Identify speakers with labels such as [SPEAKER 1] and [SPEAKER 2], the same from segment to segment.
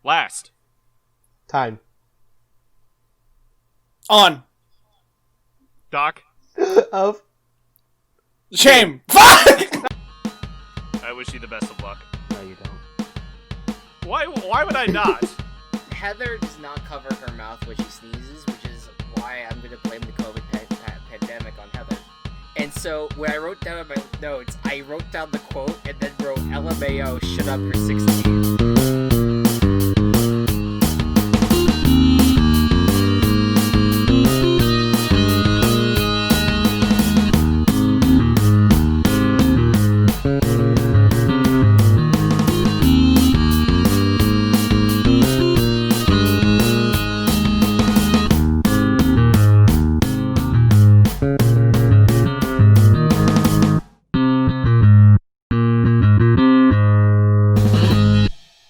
[SPEAKER 1] Last.
[SPEAKER 2] Time.
[SPEAKER 3] On.
[SPEAKER 1] Doc.
[SPEAKER 2] Of.
[SPEAKER 3] Shame. Fuck!
[SPEAKER 1] I wish you the best of luck.
[SPEAKER 2] No, you don't.
[SPEAKER 1] Why would I not?
[SPEAKER 4] Heather does not cover her mouth when she sneezes, which is why I'm going to blame the COVID pandemic on Heather. And so, when I wrote down my notes, I wrote down the quote and then wrote LMAO, shut up for 16.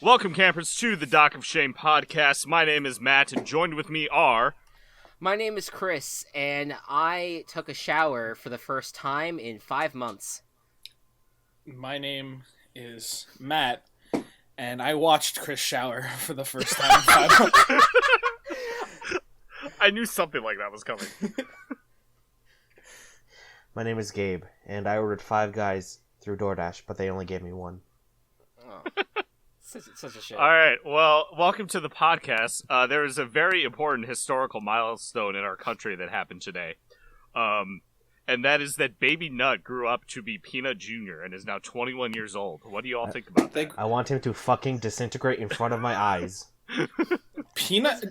[SPEAKER 1] Welcome, campers, to the Doc of Shame podcast. My name is Matt, and joined with me are...
[SPEAKER 4] My name is Chris, and I took a shower for the first time in 5 months.
[SPEAKER 3] My name is Matt, and I watched Chris shower for the first time in 5 months.
[SPEAKER 1] I knew something like that was coming.
[SPEAKER 2] My name is Gabe, and I ordered 5 guys through DoorDash, but they only gave me 1.
[SPEAKER 4] Oh. Such a shame.
[SPEAKER 1] All right, well, welcome to the podcast. There is a very important historical milestone in our country that happened today. And that is that Baby Nut grew up to be Peanut Jr. and is now 21 years old. What do you all think about that?
[SPEAKER 2] I want him to fucking disintegrate in front of my eyes.
[SPEAKER 3] Peanut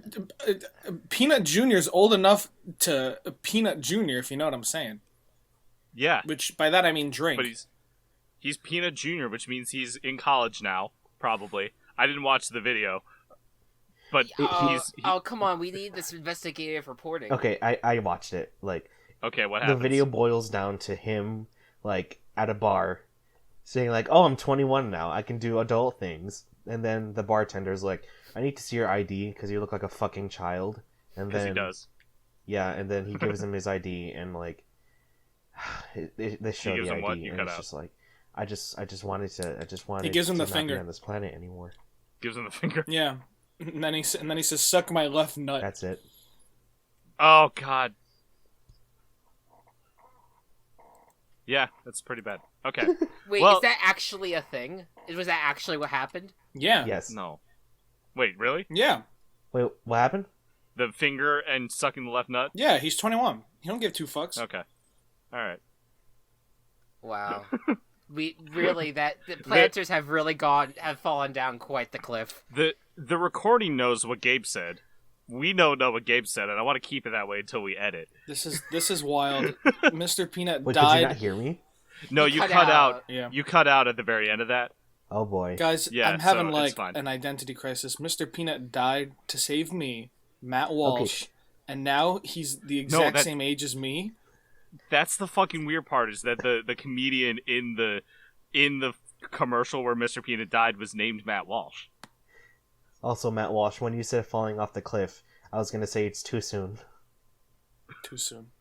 [SPEAKER 3] Jr. is old enough to Peanut Jr., if you know what I'm saying.
[SPEAKER 1] Yeah.
[SPEAKER 3] Which, by that I mean drink.
[SPEAKER 1] But he's Peanut Jr., which means he's in college now, probably. I didn't watch the video. But
[SPEAKER 4] Oh, come on, we need this investigative reporting.
[SPEAKER 2] Okay, I watched it.
[SPEAKER 1] Okay, what happens?
[SPEAKER 2] The video boils down to him, at a bar, saying, oh, I'm 21 now, I can do adult things. And then the bartender's like, I need to see your ID, because you look like a fucking child. And then
[SPEAKER 1] he does.
[SPEAKER 2] Yeah, and then he gives him his ID, and, they show the ID,
[SPEAKER 1] what?
[SPEAKER 2] and it's just I just wanted
[SPEAKER 3] He gives him
[SPEAKER 2] to
[SPEAKER 3] the
[SPEAKER 2] not
[SPEAKER 3] finger
[SPEAKER 2] be on this planet anymore.
[SPEAKER 1] Gives him the finger.
[SPEAKER 3] Yeah. And then he says, suck my left nut.
[SPEAKER 2] That's it.
[SPEAKER 1] Oh, God. Yeah, that's pretty bad. Okay.
[SPEAKER 4] Wait,
[SPEAKER 1] well,
[SPEAKER 4] is that actually a thing? Was that actually what happened?
[SPEAKER 3] Yeah.
[SPEAKER 2] Yes.
[SPEAKER 1] No. Wait, really?
[SPEAKER 3] Yeah.
[SPEAKER 2] Wait, what happened?
[SPEAKER 1] The finger and sucking the left nut?
[SPEAKER 3] Yeah, he's 21. He don't give 2 fucks.
[SPEAKER 1] Okay. Alright.
[SPEAKER 4] Wow. The planters have really fallen down quite the cliff.
[SPEAKER 1] The recording knows what Gabe said. We don't know what Gabe said, and I want to keep it that way until we edit.
[SPEAKER 3] This is wild. Mr. Peanut
[SPEAKER 2] Wait,
[SPEAKER 3] died.
[SPEAKER 2] did you not hear me?
[SPEAKER 1] No, you cut out.
[SPEAKER 3] Yeah.
[SPEAKER 1] You cut out at the very end of that.
[SPEAKER 2] Oh boy.
[SPEAKER 3] Guys,
[SPEAKER 1] Yeah,
[SPEAKER 3] I'm having
[SPEAKER 1] so it's fine.
[SPEAKER 3] an identity crisis. Mr. Peanut died to save me, Matt Walsh, and now he's the exact same age as me.
[SPEAKER 1] That's the fucking weird part, is that the comedian in the commercial where Mr. Peanut died was named Matt Walsh.
[SPEAKER 2] Also, Matt Walsh, when you said falling off the cliff, I was going to say it's too soon.
[SPEAKER 3] Too soon.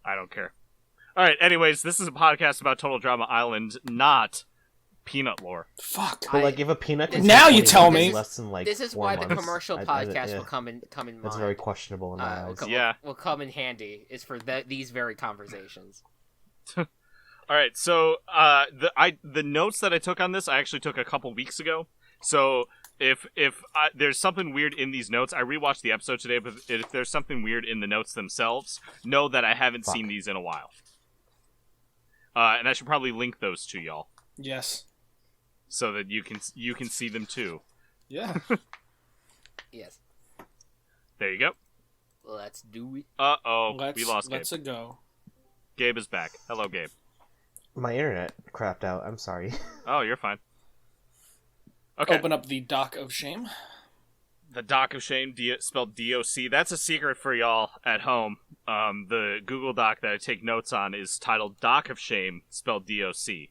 [SPEAKER 1] I don't care. Alright, anyways, this is a podcast about Total Drama Island, not peanut lore.
[SPEAKER 3] Fuck.
[SPEAKER 2] But if a peanut can
[SPEAKER 3] Now
[SPEAKER 2] take
[SPEAKER 3] you
[SPEAKER 2] 20
[SPEAKER 3] tell
[SPEAKER 2] minutes
[SPEAKER 3] me.
[SPEAKER 2] less than
[SPEAKER 4] This is
[SPEAKER 2] 4
[SPEAKER 4] why the
[SPEAKER 2] months,
[SPEAKER 4] commercial podcast will come in mind.
[SPEAKER 2] That's very questionable in my eyes.
[SPEAKER 4] Will come in handy is for these very conversations.
[SPEAKER 1] Alright, so the notes that I took on this, I actually took a couple weeks ago. So if there's something weird in these notes, I rewatched the episode today, but if there's something weird in the notes themselves, know that I haven't seen these in a while. And I should probably link those to y'all.
[SPEAKER 3] Yes.
[SPEAKER 1] So that you can see them too.
[SPEAKER 3] Yeah.
[SPEAKER 4] Yes.
[SPEAKER 1] There you go.
[SPEAKER 4] Let's do it.
[SPEAKER 1] Uh-oh, we lost Gabe.
[SPEAKER 3] Let's go.
[SPEAKER 1] Gabe is back. Hello, Gabe.
[SPEAKER 2] My internet crapped out. I'm sorry.
[SPEAKER 1] Oh, you're fine. Okay.
[SPEAKER 3] Open up the Doc of Shame.
[SPEAKER 1] The Doc of Shame, spelled D-O-C. That's a secret for y'all at home. The Google Doc that I take notes on is titled Doc of Shame, spelled D-O-C.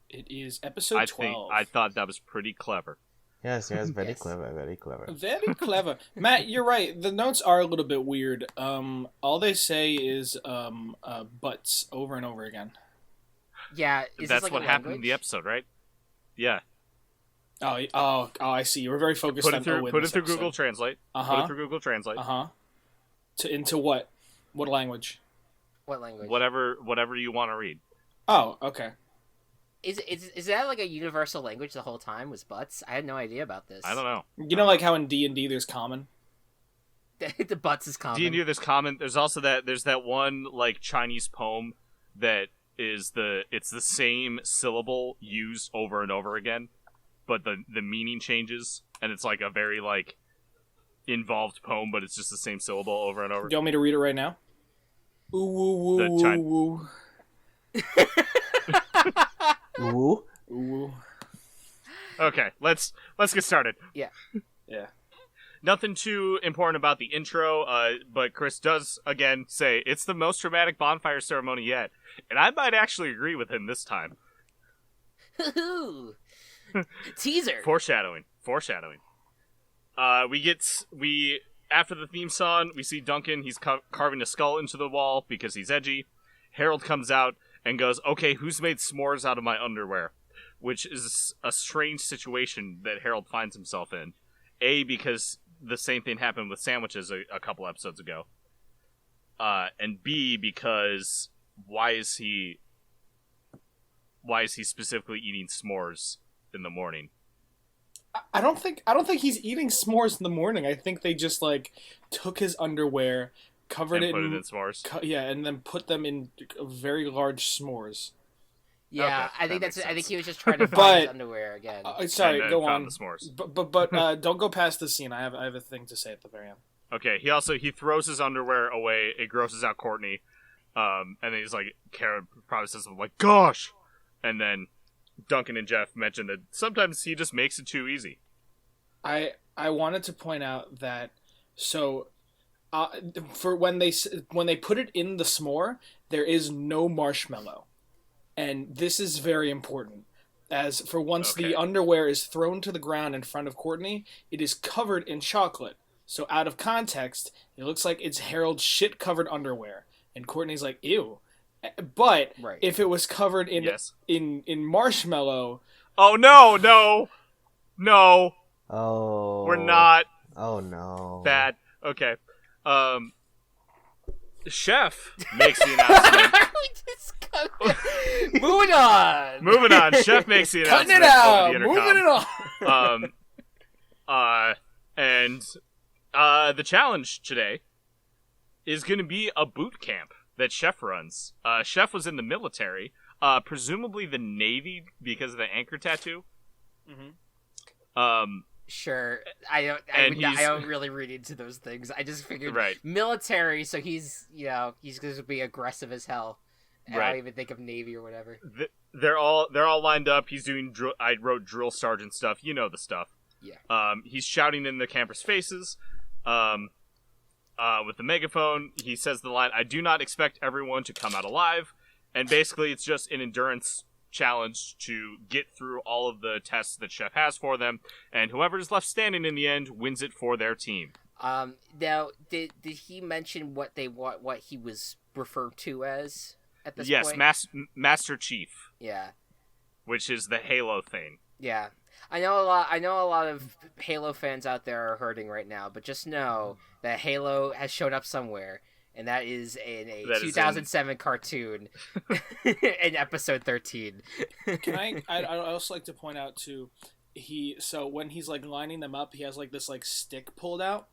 [SPEAKER 3] It is episode 12.
[SPEAKER 1] I thought that was pretty clever.
[SPEAKER 2] Yes, very clever, very clever.
[SPEAKER 3] Very clever. Matt, you're right. The notes are a little bit weird. All they say is butts over and over again.
[SPEAKER 4] Yeah,
[SPEAKER 1] that's what happened in the episode, right? Yeah.
[SPEAKER 3] I see. You were very focused
[SPEAKER 1] Put
[SPEAKER 3] on
[SPEAKER 1] it through.
[SPEAKER 3] Owen
[SPEAKER 1] Put it
[SPEAKER 3] this
[SPEAKER 1] through
[SPEAKER 3] episode.
[SPEAKER 1] Google Translate.
[SPEAKER 3] Uh-huh.
[SPEAKER 1] Put it through Google Translate.
[SPEAKER 3] Into what? What language?
[SPEAKER 4] What language?
[SPEAKER 1] Whatever you want to read.
[SPEAKER 3] Oh, okay.
[SPEAKER 4] Is that like a universal language the whole time? Was butts? I had no idea about this.
[SPEAKER 1] I don't know.
[SPEAKER 3] You know, like how in D&D there's common.
[SPEAKER 4] The butts is common.
[SPEAKER 1] D&D, there's common. There's also that one like Chinese poem that is it's the same syllable used over and over again, but the meaning changes, and it's like a very like involved poem, but it's just the same syllable over and over.
[SPEAKER 3] Do you want me to read it right now? Ooh woo woo woo woo.
[SPEAKER 2] Ooh.
[SPEAKER 3] Ooh.
[SPEAKER 1] Okay, let's get started.
[SPEAKER 4] Yeah.
[SPEAKER 1] Nothing too important about the intro, but Chris does again say it's the most dramatic bonfire ceremony yet, and I might actually agree with him this time.
[SPEAKER 4] Teaser.
[SPEAKER 1] Foreshadowing. We after the theme song, we see Duncan. He's carving a skull into the wall because he's edgy. Harold comes out and goes, "Okay, who's made s'mores out of my underwear?" Which is a strange situation that Harold finds himself in. A, because the same thing happened with sandwiches a couple episodes ago. And B, because why is he specifically eating s'mores in the morning?
[SPEAKER 3] I don't think he's eating s'mores in the morning. I think they just like took his underwear, covered
[SPEAKER 1] And
[SPEAKER 3] it
[SPEAKER 1] put it in s'mores?
[SPEAKER 3] and then put them in very large s'mores.
[SPEAKER 4] Yeah,
[SPEAKER 1] Okay,
[SPEAKER 4] I think
[SPEAKER 1] that makes
[SPEAKER 4] I think
[SPEAKER 1] sense.
[SPEAKER 4] he was just trying to find
[SPEAKER 3] But-
[SPEAKER 4] his underwear again.
[SPEAKER 3] Sorry,
[SPEAKER 1] And
[SPEAKER 3] go
[SPEAKER 1] found
[SPEAKER 3] on.
[SPEAKER 1] the s'mores.
[SPEAKER 3] But don't go past the scene. I have a thing to say at the very end.
[SPEAKER 1] Okay, he throws his underwear away. It grosses out Courtney. And then he's like, Kara probably says something like, "Gosh!" And then Duncan and Geoff mentioned that sometimes he just makes it too easy.
[SPEAKER 3] I wanted to point out that for when they put it in the s'more, there is no marshmallow, and this is very important. As for once
[SPEAKER 1] Okay.
[SPEAKER 3] the underwear is thrown to the ground in front of Courtney, it is covered in chocolate. So out of context, it looks like it's Harold's shit-covered underwear, and Courtney's like, "Ew." But
[SPEAKER 4] Right.
[SPEAKER 3] if it was covered in
[SPEAKER 1] Yes.
[SPEAKER 3] in marshmallow,
[SPEAKER 1] Oh, no!
[SPEAKER 2] Oh.
[SPEAKER 1] We're not
[SPEAKER 2] Oh no.
[SPEAKER 1] bad. Okay. Chef makes the announcement.
[SPEAKER 4] Moving on.
[SPEAKER 1] Moving on. Chef makes the
[SPEAKER 3] cutting
[SPEAKER 1] announcement
[SPEAKER 3] it out,
[SPEAKER 1] over the
[SPEAKER 3] moving
[SPEAKER 1] intercom.
[SPEAKER 3] it on.
[SPEAKER 1] And the challenge today is going to be a boot camp that Chef runs. Chef was in the military, presumably the Navy because of the anchor tattoo.
[SPEAKER 3] Mm-hmm.
[SPEAKER 4] Sure, I don't really read into those things. I just figured
[SPEAKER 1] Right.
[SPEAKER 4] military, so he's going to be aggressive as hell. And I
[SPEAKER 1] Right.
[SPEAKER 4] don't even think of Navy or whatever.
[SPEAKER 1] They're all lined up. He's doing I wrote drill sergeant stuff. You know the stuff.
[SPEAKER 4] Yeah.
[SPEAKER 1] He's shouting in the campers' faces. With the megaphone, he says the line, "I do not expect everyone to come out alive," and basically it's just an endurance challenge to get through all of the tests that Chef has for them, and whoever's left standing in the end wins it for their team.
[SPEAKER 4] Now, did he mention what he was referred to as at this
[SPEAKER 1] Yes,
[SPEAKER 4] point?
[SPEAKER 1] Master Chief,
[SPEAKER 4] Yeah.
[SPEAKER 1] which is the Halo thing.
[SPEAKER 4] Yeah. I know a lot of Halo fans out there are hurting right now, but just know that Halo has shown up somewhere, and that is in a
[SPEAKER 1] That is
[SPEAKER 4] 2007 cartoon in episode 13.
[SPEAKER 3] Can I'd also like to point out too, when he's like lining them up, he has like this like stick pulled out,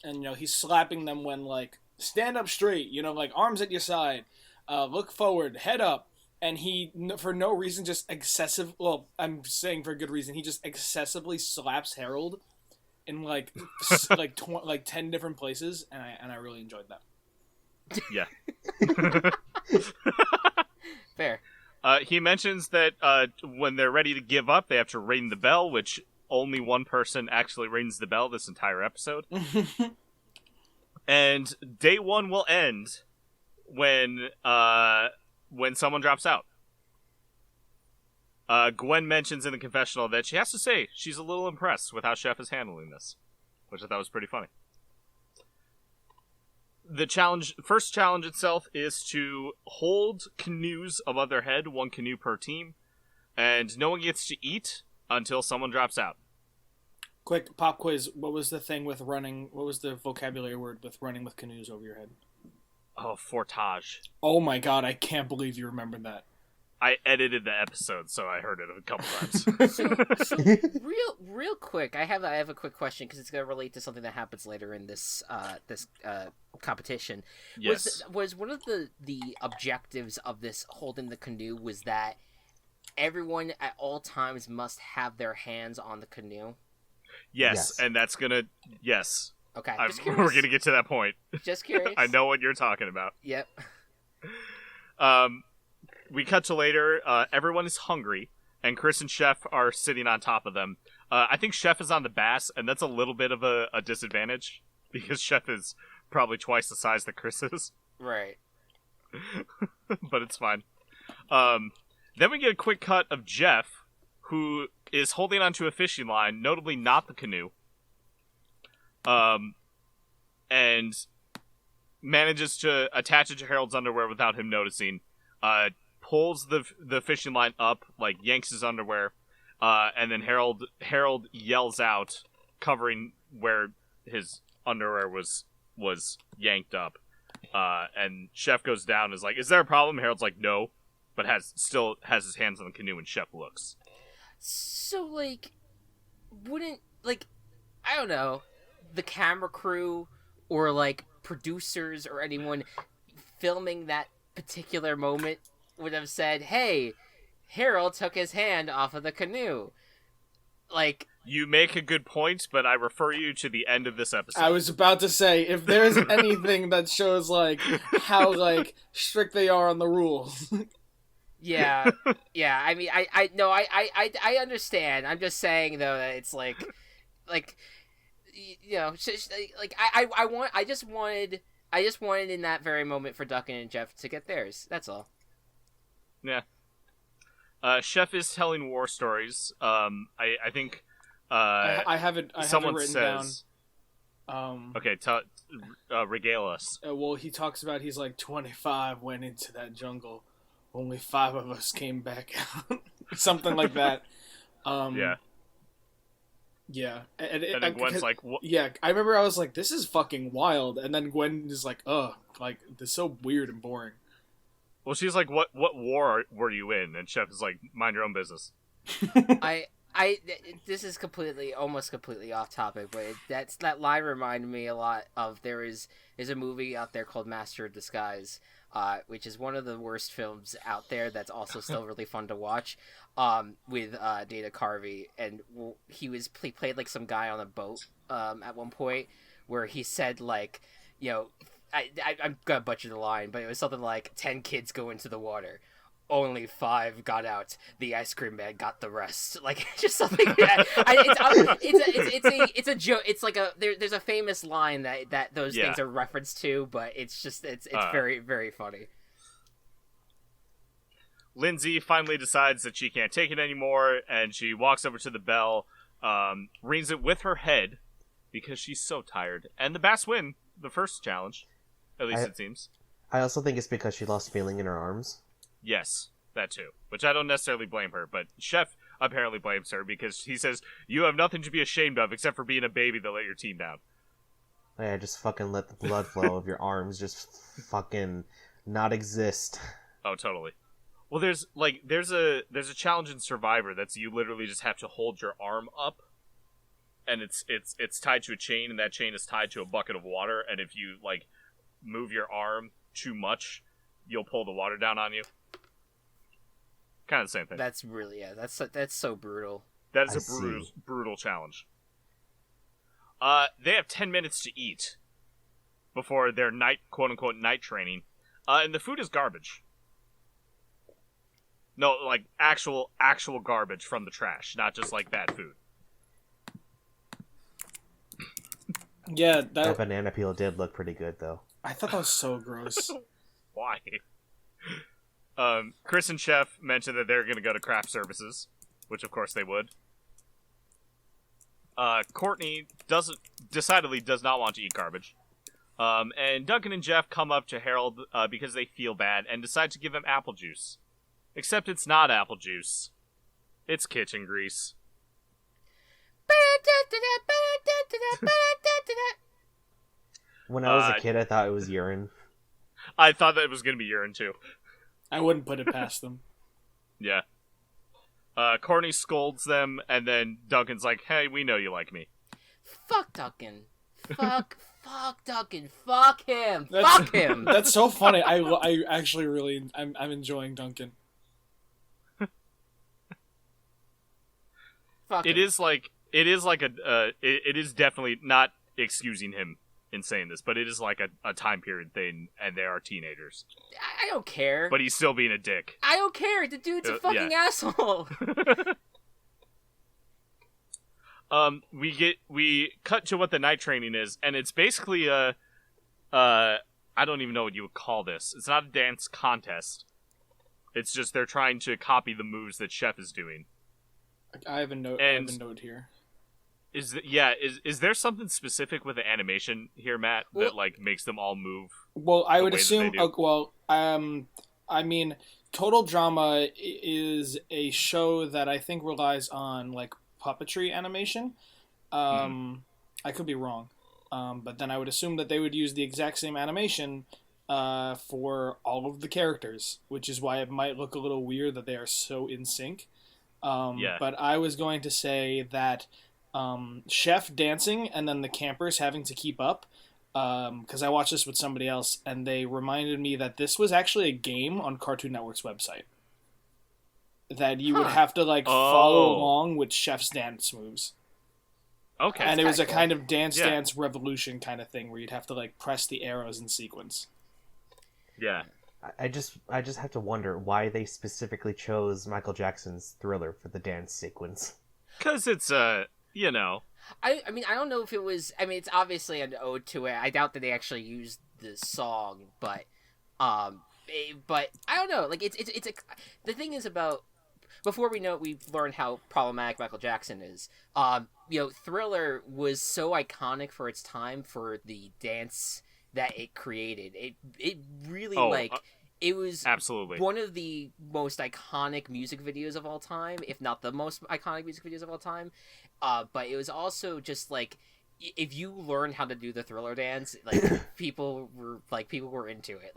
[SPEAKER 3] and he's slapping them when like stand up straight, like arms at your side, look forward, head up. And he, for no reason, just I'm saying for good reason, he just excessively slaps Harold in like 10 different places, and I really enjoyed that.
[SPEAKER 1] Yeah.
[SPEAKER 4] Fair.
[SPEAKER 1] He mentions that when they're ready to give up, they have to ring the bell, which only one person actually rings the bell this entire episode. And day one will end when someone drops out. Gwen mentions in the confessional that she has to say she's a little impressed with how Chef is handling this, which I thought was pretty funny. The first challenge itself is to hold canoes above their head, one canoe per team, and no one gets to eat until someone drops out.
[SPEAKER 3] Quick pop quiz. What was the thing with running? What was the vocabulary word with running with canoes over your head?
[SPEAKER 1] Oh, fortage.
[SPEAKER 3] Oh my god, I can't believe you remembered that.
[SPEAKER 1] I edited the episode, so I heard it a couple times.
[SPEAKER 4] So real quick, I have a quick question because it's going to relate to something that happens later in this competition.
[SPEAKER 1] Yes.
[SPEAKER 4] Was one of the objectives of this holding the canoe was that everyone at all times must have their hands on the canoe?
[SPEAKER 1] Yes, and that's gonna... Yes.
[SPEAKER 4] Okay,
[SPEAKER 1] We're gonna get to that point.
[SPEAKER 4] Just curious.
[SPEAKER 1] I know what you're talking about.
[SPEAKER 4] Yep.
[SPEAKER 1] We cut to later. Everyone is hungry, and Chris and Chef are sitting on top of them. I think Chef is on the bass, and that's a little bit of a disadvantage, because Chef is probably twice the size that Chris is.
[SPEAKER 4] Right.
[SPEAKER 1] But it's fine. Then we get a quick cut of Jeff, who is holding onto a fishing line, notably not the canoe, and manages to attach it to Harold's underwear without him noticing. Pulls the fishing line up, like yanks his underwear, and then Harold yells out, covering where his underwear was yanked up. And Chef goes down and is like, "Is there a problem?" Harold's like, "No," but still has his hands on the canoe, and Chef looks.
[SPEAKER 4] So, wouldn't, I don't know, the camera crew or, producers or anyone filming that particular moment would have said, "Hey, Harold took his hand off of the canoe."
[SPEAKER 1] You make a good point, but I refer you to the end of this episode.
[SPEAKER 3] I was about to say, if there's anything that shows, how, strict they are on the rules.
[SPEAKER 4] Yeah, yeah. I mean, I understand. I'm just saying though that it's I just wanted in that very moment for Duncan and Geoff to get theirs. That's all.
[SPEAKER 1] Yeah. Chef is telling war stories. I think.
[SPEAKER 3] I have it.
[SPEAKER 1] Someone
[SPEAKER 3] written
[SPEAKER 1] says.
[SPEAKER 3] Down.
[SPEAKER 1] Okay, regale us.
[SPEAKER 3] Well, he talks about he's 25 went into that jungle. Only 5 of us came back out. Something like that.
[SPEAKER 1] Yeah.
[SPEAKER 3] Yeah.
[SPEAKER 1] And then Gwen's like, what?
[SPEAKER 3] Yeah, I remember I was like, this is fucking wild. And then Gwen is like, ugh, this is so weird and boring.
[SPEAKER 1] Well, she's like, what war were you in? And Chef is like, mind your own business.
[SPEAKER 4] This is almost completely off topic, but that line reminded me a lot of there's a movie out there called Master of Disguise, which is one of the worst films out there. That's also still really fun to watch. With Dana Carvey, and he played some guy on a boat at one point where he said I'm gonna butcher the line, but it was something like 10 kids go into the water. Only 5 got out. The ice cream man got the rest. Just something. It's a joke. It's there's a famous line that those things are referenced to, but it's very, very funny.
[SPEAKER 1] Lindsay finally decides that she can't take it anymore, and she walks over to the bell, rings it with her head because she's so tired, and the Bass win the first challenge. At least it seems.
[SPEAKER 2] I also think it's because she lost feeling in her arms.
[SPEAKER 1] Yes, that too. Which I don't necessarily blame her, but Chef apparently blames her because he says, "You have nothing to be ashamed of except for being a baby that let your team down."
[SPEAKER 2] Yeah, just fucking let the blood flow of your arms just fucking not exist.
[SPEAKER 1] Oh, totally. Well, there's a challenge in Survivor that's you literally just have to hold your arm up, and it's tied to a chain, and that chain is tied to a bucket of water, and if you move your arm too much, you'll pull the water down on you. Kind of the same thing.
[SPEAKER 4] That's really that's so brutal.
[SPEAKER 1] That is brutal challenge. They have 10 minutes to eat before their quote unquote night training, and the food is garbage. No, actual garbage from the trash, not just bad food.
[SPEAKER 3] Yeah,
[SPEAKER 2] that banana peel did look pretty good though.
[SPEAKER 3] I thought that was so gross.
[SPEAKER 1] Why? Chris and Chef mentioned that they're going to go to craft services, which of course they would. Courtney decidedly does not want to eat garbage. And Duncan and Geoff come up to Harold because they feel bad and decide to give him apple juice. Except it's not apple juice. It's kitchen grease.
[SPEAKER 2] When I was a kid, I thought it was urine.
[SPEAKER 1] I thought that it was going to be urine, too.
[SPEAKER 3] I wouldn't put it past them.
[SPEAKER 1] Yeah. Courtney scolds them, and then Duncan's like, hey, we know you like me.
[SPEAKER 4] Fuck Duncan. Fuck Duncan. Fuck him. Fuck him.
[SPEAKER 3] That's so funny. I actually really... I'm enjoying Duncan.
[SPEAKER 4] Fuck
[SPEAKER 1] It
[SPEAKER 4] him.
[SPEAKER 1] is like it is definitely not excusing him in saying this, but it is like a time period thing, and they are teenagers.
[SPEAKER 4] I don't care.
[SPEAKER 1] But he's still being a dick.
[SPEAKER 4] I don't care. The dude's a fucking asshole.
[SPEAKER 1] We cut to what the night training is, and it's basically I don't even know what you would call this. It's not a dance contest. It's just they're trying to copy the moves that Chef is doing.
[SPEAKER 3] I have a note here.
[SPEAKER 1] Is there something specific with the animation here, Matt, that like makes them all move?
[SPEAKER 3] Well, I would assume.
[SPEAKER 1] I
[SPEAKER 3] mean, Total Drama is a show that I think relies on like puppetry animation. I could be wrong, but then I would assume that they would use the exact same animation for all of the characters, which is why it might look a little weird that they are so in sync. But I was going to say that Chef dancing and then the campers having to keep up, because I watched this with somebody else, and they reminded me that this was actually a game on Cartoon Network's website. That you would have to follow along with Chef's dance moves.
[SPEAKER 1] Okay.
[SPEAKER 3] And it was a kind of Dance Revolution kind of thing where you'd have to press the arrows in sequence.
[SPEAKER 1] Yeah.
[SPEAKER 2] I just have to wonder why they specifically chose Michael Jackson's Thriller for the dance sequence.
[SPEAKER 1] Because it's you know.
[SPEAKER 4] I mean, I don't know if it was. I mean, it's obviously an ode to it. I doubt that they actually used the song, but I don't know. Like, it's the thing is about. Before we know it, we've learned how problematic Michael Jackson is. Thriller was so iconic for its time for the dance that it created. It really it was
[SPEAKER 1] absolutely
[SPEAKER 4] one of the most iconic music videos of all time, if not the most iconic music videos of all time. But it was also just if you learned how to do the Thriller dance, people were into it.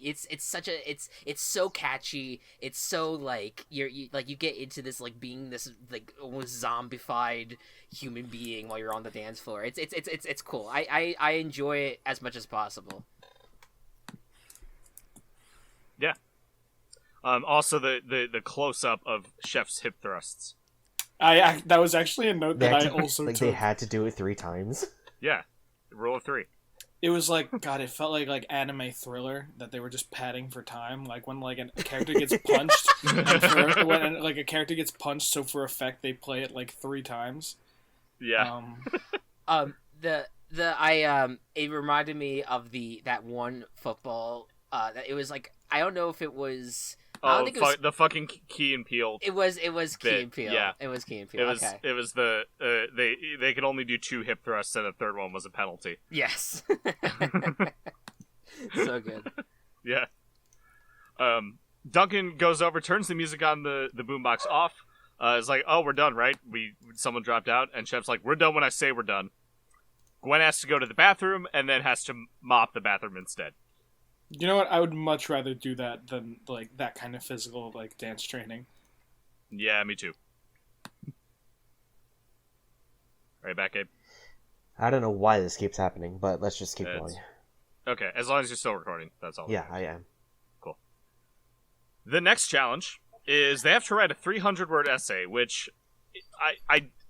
[SPEAKER 4] It's so catchy. It's so you get into this being this almost zombified human being while you're on the dance floor. It's cool. I enjoy it as much as possible.
[SPEAKER 1] Yeah. Also the close up of Chef's hip thrusts.
[SPEAKER 3] That was actually a note that I also took.
[SPEAKER 2] They had to do it 3 times.
[SPEAKER 1] Yeah, rule of 3.
[SPEAKER 3] It was God, it felt like anime Thriller that they were just padding for time. Like when a character gets punched, when a character gets punched, so for effect they play it 3 times.
[SPEAKER 1] Yeah.
[SPEAKER 4] It reminded me of that one football. That it was I don't know if it was.
[SPEAKER 1] The fucking Key and Peele.
[SPEAKER 4] It was Key and Peele.
[SPEAKER 1] Yeah,
[SPEAKER 4] it was Key and Peele.
[SPEAKER 1] It was the they could only do 2 hip thrusts, and a third one was a penalty.
[SPEAKER 4] Yes. So good.
[SPEAKER 1] Yeah. Duncan goes over, turns the music on the boombox off. It's oh, we're done, right? Someone dropped out, and Chef's we're done when I say we're done. Gwen has to go to the bathroom, and then has to mop the bathroom instead.
[SPEAKER 3] You know what? I would much rather do that than that kind of physical dance training.
[SPEAKER 1] Yeah, me too. Right back, Abe.
[SPEAKER 2] I don't know why this keeps happening, but let's just keep going.
[SPEAKER 1] Okay, as long as you're still recording, that's all.
[SPEAKER 2] Yeah, I am.
[SPEAKER 1] Cool. The next challenge is they have to write a 300-word essay, which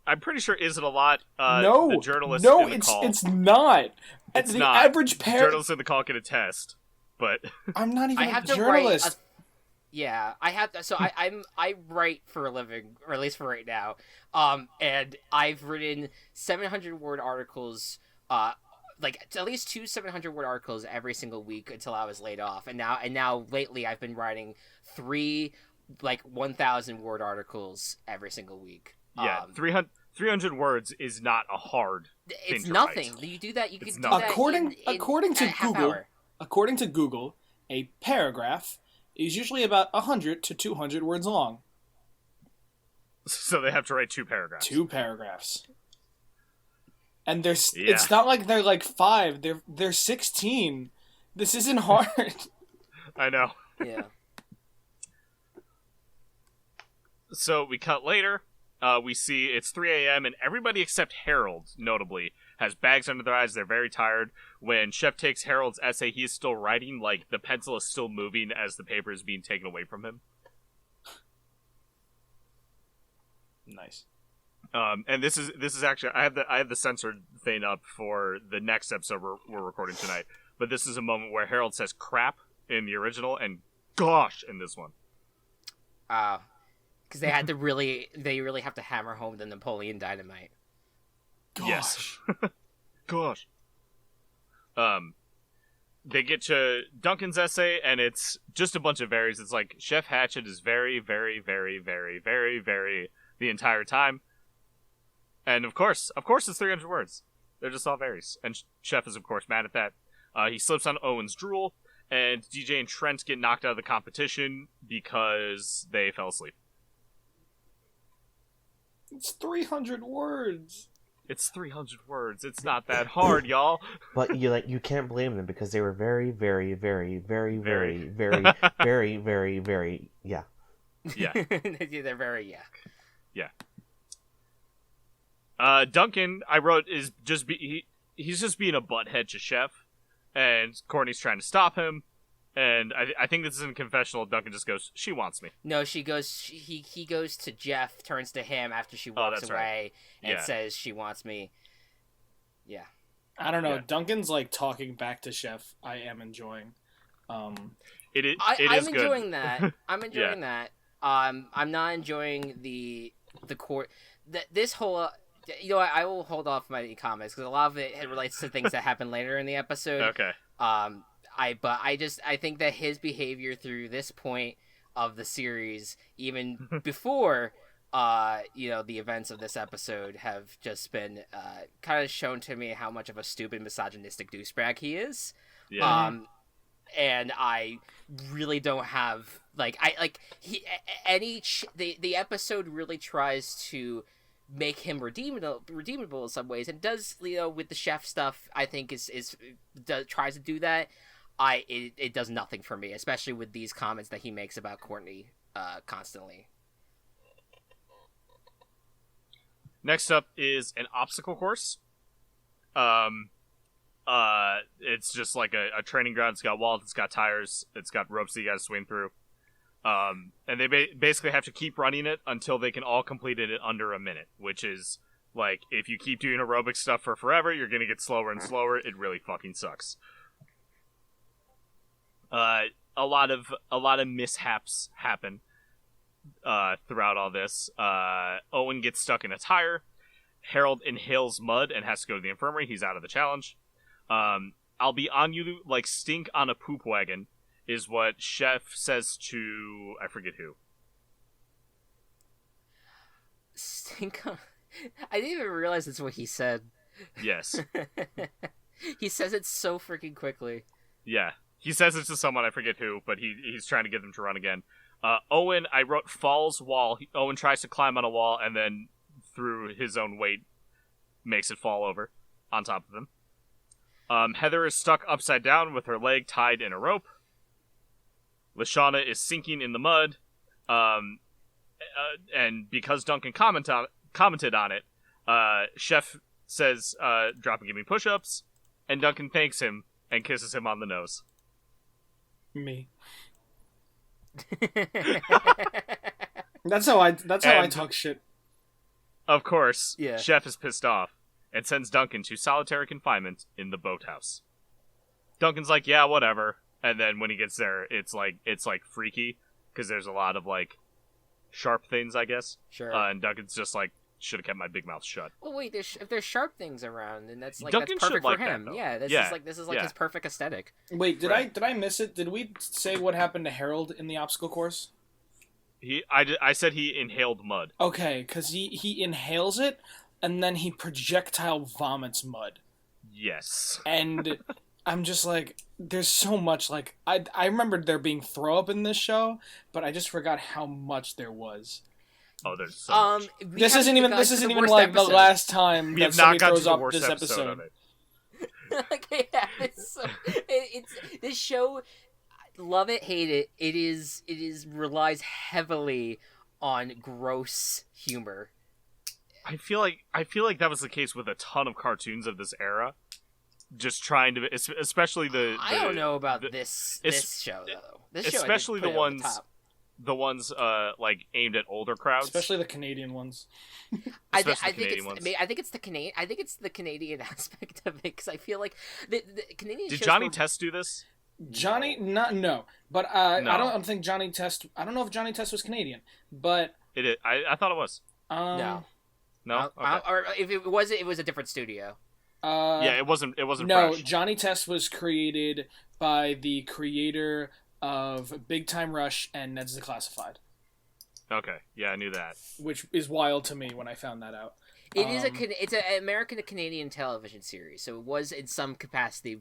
[SPEAKER 1] I'm pretty sure isn't a lot.
[SPEAKER 3] No,
[SPEAKER 1] the journalist
[SPEAKER 3] no,
[SPEAKER 1] in the call.
[SPEAKER 3] it's not.
[SPEAKER 1] It's
[SPEAKER 3] the
[SPEAKER 1] not.
[SPEAKER 3] Average
[SPEAKER 1] journalists in the call can attest. But
[SPEAKER 3] I'm not even
[SPEAKER 4] a
[SPEAKER 3] journalist.
[SPEAKER 4] I have to. So I write for a living, or at least for right now. And I've written 700-word articles. At least 2 700-word articles every single week until I was laid off. And now lately I've been writing 3 1,000-word articles every single week.
[SPEAKER 1] Yeah, 300 words is not a hard thing
[SPEAKER 4] It's
[SPEAKER 1] to
[SPEAKER 4] nothing.
[SPEAKER 1] write.
[SPEAKER 4] You do that. You can do
[SPEAKER 1] nothing.
[SPEAKER 4] that
[SPEAKER 3] according to
[SPEAKER 4] half
[SPEAKER 3] Google.
[SPEAKER 4] hour.
[SPEAKER 3] According to Google, a paragraph is usually about 100 to 200 words long.
[SPEAKER 1] So they have to write 2 paragraphs.
[SPEAKER 3] 2 paragraphs. And it's not like they're like 5. They're 16. This isn't hard.
[SPEAKER 1] I know.
[SPEAKER 4] Yeah.
[SPEAKER 1] So we cut later. We see it's 3 a.m. and everybody except Harold, notably, has bags under their eyes. They're very tired. When Chef takes Harold's essay, he's still writing, like the pencil is still moving as the paper is being taken away from him.
[SPEAKER 3] Nice.
[SPEAKER 1] And this is actually I have the censored thing up for the next episode we're recording tonight. But this is a moment where Harold says crap in the original and gosh in this one.
[SPEAKER 4] Because they really have to hammer home the Napoleon Dynamite.
[SPEAKER 3] Gosh.
[SPEAKER 1] Yes. Gosh. They get to Duncan's essay, and it's just a bunch of varies. It's like, Chef Hatchet is very, very, very, very, very, very the entire time. And of course it's 300 words. They're just all varies. And Chef is, of course, mad at that. He slips on Owen's drool, and DJ and Trent get knocked out of the competition because they fell asleep.
[SPEAKER 3] It's 300 words.
[SPEAKER 1] It's 300 words. It's not that hard, y'all.
[SPEAKER 2] But you can't blame them because they were very, very, very, very, very, very, very, very, very, yeah.
[SPEAKER 1] Yeah.
[SPEAKER 4] They're very, yeah.
[SPEAKER 1] Yeah. Duncan, I wrote, is just he's just being a butthead to Chef, and Courtney's trying to stop him. And I think this is in a confessional. Duncan just goes, "She wants me."
[SPEAKER 4] No, he goes to Geoff, turns to him after she walks away, and says, "She wants me." Yeah.
[SPEAKER 3] I don't know. Yeah. Duncan's like talking back to Chef. I am enjoying.
[SPEAKER 1] I'm
[SPEAKER 4] enjoying that. I'm enjoying that. I'm not enjoying the court. This whole. I will hold off my comments because a lot of it relates to things that happen later in the episode.
[SPEAKER 1] Okay.
[SPEAKER 4] I think that his behavior through this point of the series, even before, the events of this episode, have just been kind of shown to me how much of a stupid, misogynistic douchebag he is.
[SPEAKER 1] Yeah.
[SPEAKER 4] And I really don't have the episode really tries to make him redeemable in some ways, and does with the Chef stuff. I think tries to do that. It does nothing for me, especially with these comments that he makes about Courtney constantly.
[SPEAKER 1] Next up is an obstacle course. It's just like a training ground. It's got walls, it's got tires, it's got ropes that you gotta swing through. And they basically have to keep running it until they can all complete it in under a minute, which is like, if you keep doing aerobic stuff for forever, you're gonna get slower and slower. It really fucking sucks. A lot of mishaps happen throughout all this. Owen gets stuck in a tire. Harold inhales mud and has to go to the infirmary. He's out of the challenge. I'll be on you like stink on a poop wagon is what Chef says to, I forget who.
[SPEAKER 4] Stink on... I didn't even realize that's what he said.
[SPEAKER 1] Yes.
[SPEAKER 4] He says it so freaking quickly.
[SPEAKER 1] Yeah. He says it to someone, I forget who, but he's trying to get them to run again. Owen, I wrote falls wall. Owen tries to climb on a wall and then, through his own weight, makes it fall over on top of him. Heather is stuck upside down with her leg tied in a rope. Lashana is sinking in the mud. And because Duncan commented on it, Chef says, drop and give me push-ups, and Duncan thanks him and kisses him on the nose.
[SPEAKER 3] Me. That's how I talk shit.
[SPEAKER 1] Of course,
[SPEAKER 4] yeah.
[SPEAKER 1] Chef is pissed off and sends Duncan to solitary confinement in the boathouse. Duncan's like, yeah, whatever. And then when he gets there, it's like freaky because there's a lot of like sharp things, I guess.
[SPEAKER 4] Sure.
[SPEAKER 1] And Duncan's just like, should have kept my big mouth shut.
[SPEAKER 4] Well, wait, if there's sharp things around, then that's
[SPEAKER 1] Duncan
[SPEAKER 4] perfect for
[SPEAKER 1] like
[SPEAKER 4] him.
[SPEAKER 1] that,
[SPEAKER 4] Yeah, this is his perfect aesthetic.
[SPEAKER 3] Wait, did I miss it? Did we say what happened to Harold in the obstacle course?
[SPEAKER 1] I said he inhaled mud.
[SPEAKER 3] Okay, because he inhales it and then he projectile vomits mud.
[SPEAKER 1] Yes.
[SPEAKER 3] And I'm just like, there's so much, like, I remembered there being throw up in this show, but I just forgot how much there was.
[SPEAKER 1] Oh, there's so much.
[SPEAKER 3] This isn't even like
[SPEAKER 4] episode.
[SPEAKER 3] the last time
[SPEAKER 1] We
[SPEAKER 3] that
[SPEAKER 1] have not
[SPEAKER 3] somebody
[SPEAKER 1] got to
[SPEAKER 3] throws
[SPEAKER 1] the
[SPEAKER 3] up
[SPEAKER 1] worst
[SPEAKER 3] this
[SPEAKER 1] episode of
[SPEAKER 3] episode.
[SPEAKER 1] it.
[SPEAKER 4] Like, yeah, it's this show. Love it, hate it. It is relies heavily on gross humor.
[SPEAKER 1] I feel like that was the case with a ton of cartoons of this era. Just trying to, especially
[SPEAKER 4] I don't know about this show though. This show,
[SPEAKER 1] especially
[SPEAKER 4] I think, put
[SPEAKER 1] the ones like aimed at older crowds,
[SPEAKER 3] Especially the Canadian ones.
[SPEAKER 4] I think it's the Canadian aspect of it, because I feel like the Canadian.
[SPEAKER 1] Did
[SPEAKER 4] shows
[SPEAKER 1] Johnny
[SPEAKER 4] were...
[SPEAKER 1] Test do this?
[SPEAKER 3] Johnny, no, but
[SPEAKER 1] No.
[SPEAKER 3] I don't think Johnny Test. I don't know if Johnny Test was Canadian, but
[SPEAKER 1] I thought it was.
[SPEAKER 3] no.
[SPEAKER 1] No, okay.
[SPEAKER 4] Or if it was a different studio.
[SPEAKER 1] Yeah, it wasn't.
[SPEAKER 3] No,
[SPEAKER 1] Fresh.
[SPEAKER 3] Johnny Test was created by the creator of Big Time Rush and Ned's Declassified.
[SPEAKER 1] Okay, yeah, I knew that.
[SPEAKER 3] Which is wild to me when I found that out.
[SPEAKER 4] It's an American to Canadian television series, so it was in some capacity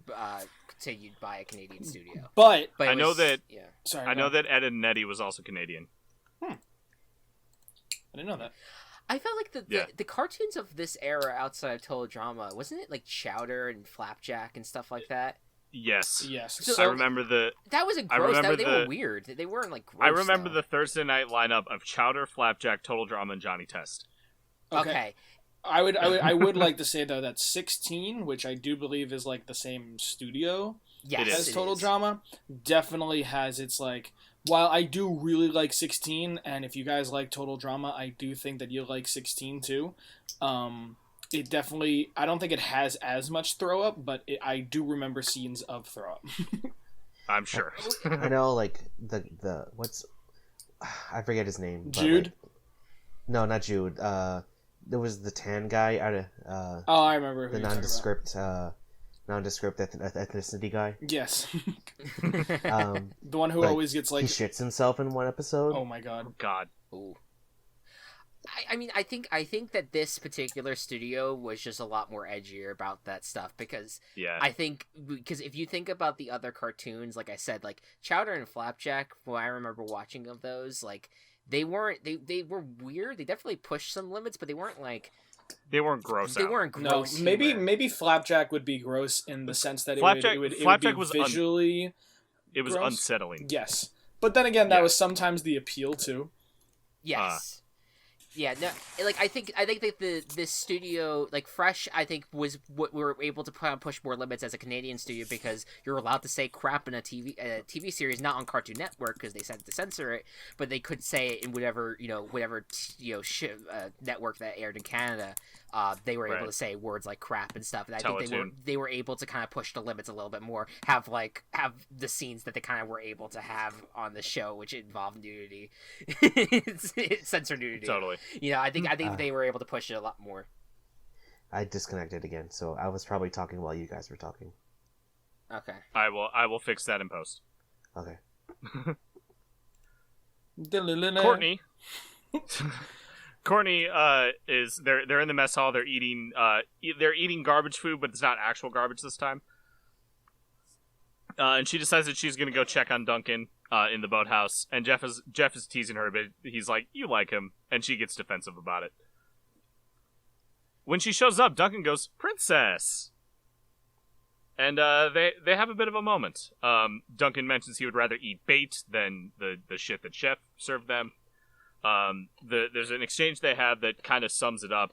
[SPEAKER 4] continued by a Canadian studio.
[SPEAKER 3] But
[SPEAKER 1] I know that.
[SPEAKER 4] Yeah.
[SPEAKER 3] Sorry,
[SPEAKER 1] I know that Ed and Nettie was also Canadian.
[SPEAKER 3] I didn't know that.
[SPEAKER 4] I felt like the cartoons of this era outside of Total Drama, wasn't it like Chowder and Flapjack and stuff like that?
[SPEAKER 1] Yes.
[SPEAKER 3] Yes.
[SPEAKER 1] I remember
[SPEAKER 4] that wasn't gross. They were weird. They weren't like gross.
[SPEAKER 1] I remember
[SPEAKER 4] though.
[SPEAKER 1] the Thursday night lineup of Chowder, Flapjack, Total Drama, and Johnny Test.
[SPEAKER 4] Okay.
[SPEAKER 3] I would like to say though that 16, which I do believe is like the same studio
[SPEAKER 4] Yes,
[SPEAKER 3] as Total Drama, definitely has its like. While I do really like 16, and if you guys like Total Drama, I do think that you'll like 16 too. It definitely, I don't think it has as much throw up, but I do remember scenes of throw up.
[SPEAKER 1] I'm sure.
[SPEAKER 2] I know, like the what's I forget his name.
[SPEAKER 3] Jude?
[SPEAKER 2] Like, no, not Jude. There was the tan guy out of
[SPEAKER 3] I remember who
[SPEAKER 2] the
[SPEAKER 3] you're talking
[SPEAKER 2] nondescript ethnicity guy.
[SPEAKER 3] Yes.
[SPEAKER 2] The
[SPEAKER 3] one who always gets like
[SPEAKER 2] he shits himself in one episode.
[SPEAKER 3] oh my god.
[SPEAKER 1] God.
[SPEAKER 4] Ooh. I mean, I think that this particular studio was just a lot more edgier about that stuff, because because if you think about the other cartoons, like I said, like Chowder and Flapjack, when I remember watching of those, like they were weird. They definitely pushed some limits, but they weren't gross. They weren't gross.
[SPEAKER 3] No, maybe Flapjack would be gross in the sense that
[SPEAKER 1] Flapjack
[SPEAKER 3] it would
[SPEAKER 1] was
[SPEAKER 3] visually.
[SPEAKER 1] It was
[SPEAKER 3] gross.
[SPEAKER 1] Unsettling.
[SPEAKER 3] Yes, but then again, that was sometimes the appeal too.
[SPEAKER 4] Yes. Yeah, no, like I think that this studio, like Fresh, I think was what we were able to push more limits as a Canadian studio, because you're allowed to say crap in a TV series, not on Cartoon Network because they said to censor it, but they could say it in whatever network that aired in Canada. They were able to say words like crap and stuff, and I think they were able to kind of push the limits a little bit more, have the scenes that they kind of were able to have on the show, which involved nudity, censor nudity.
[SPEAKER 1] Totally.
[SPEAKER 4] I think they were able to push it a lot more.
[SPEAKER 2] I disconnected again, so I was probably talking while you guys were talking.
[SPEAKER 4] Okay.
[SPEAKER 1] I will fix that in post.
[SPEAKER 2] Okay.
[SPEAKER 1] Courtney is they're in the mess hall. They're eating garbage food, but it's not actual garbage this time. And she decides that she's gonna go check on Duncan in the boathouse. And Geoff is teasing her a bit. He's like, "You like him," and she gets defensive about it. When she shows up, Duncan goes, "Princess," and they have a bit of a moment. Duncan mentions he would rather eat bait than the shit that Chef served them. There's an exchange they have that kind of sums it up.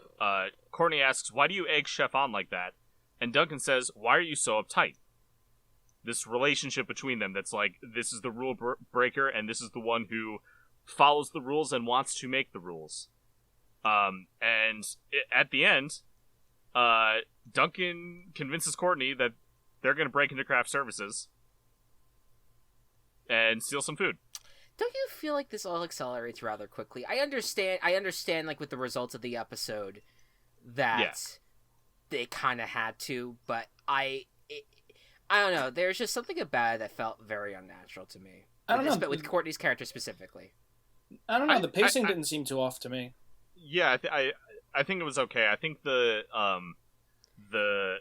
[SPEAKER 1] Courtney asks, "Why do you egg Chef on like that?" And Duncan says, "Why are you so uptight?" This relationship between them that's like, this is the rule breaker, and this is the one who follows the rules and wants to make the rules. At the end, Duncan convinces Courtney that they're going to break into craft services and steal some food.
[SPEAKER 4] Don't you feel like this all accelerates rather quickly? I understand, like, with the results of the episode that they kind of had to, but I don't know. There's just something about it that felt very unnatural to me.
[SPEAKER 3] I don't know.
[SPEAKER 4] But with Courtney's character specifically.
[SPEAKER 3] I don't know. The pacing didn't seem too off to me.
[SPEAKER 1] Yeah, I think it was okay. I think the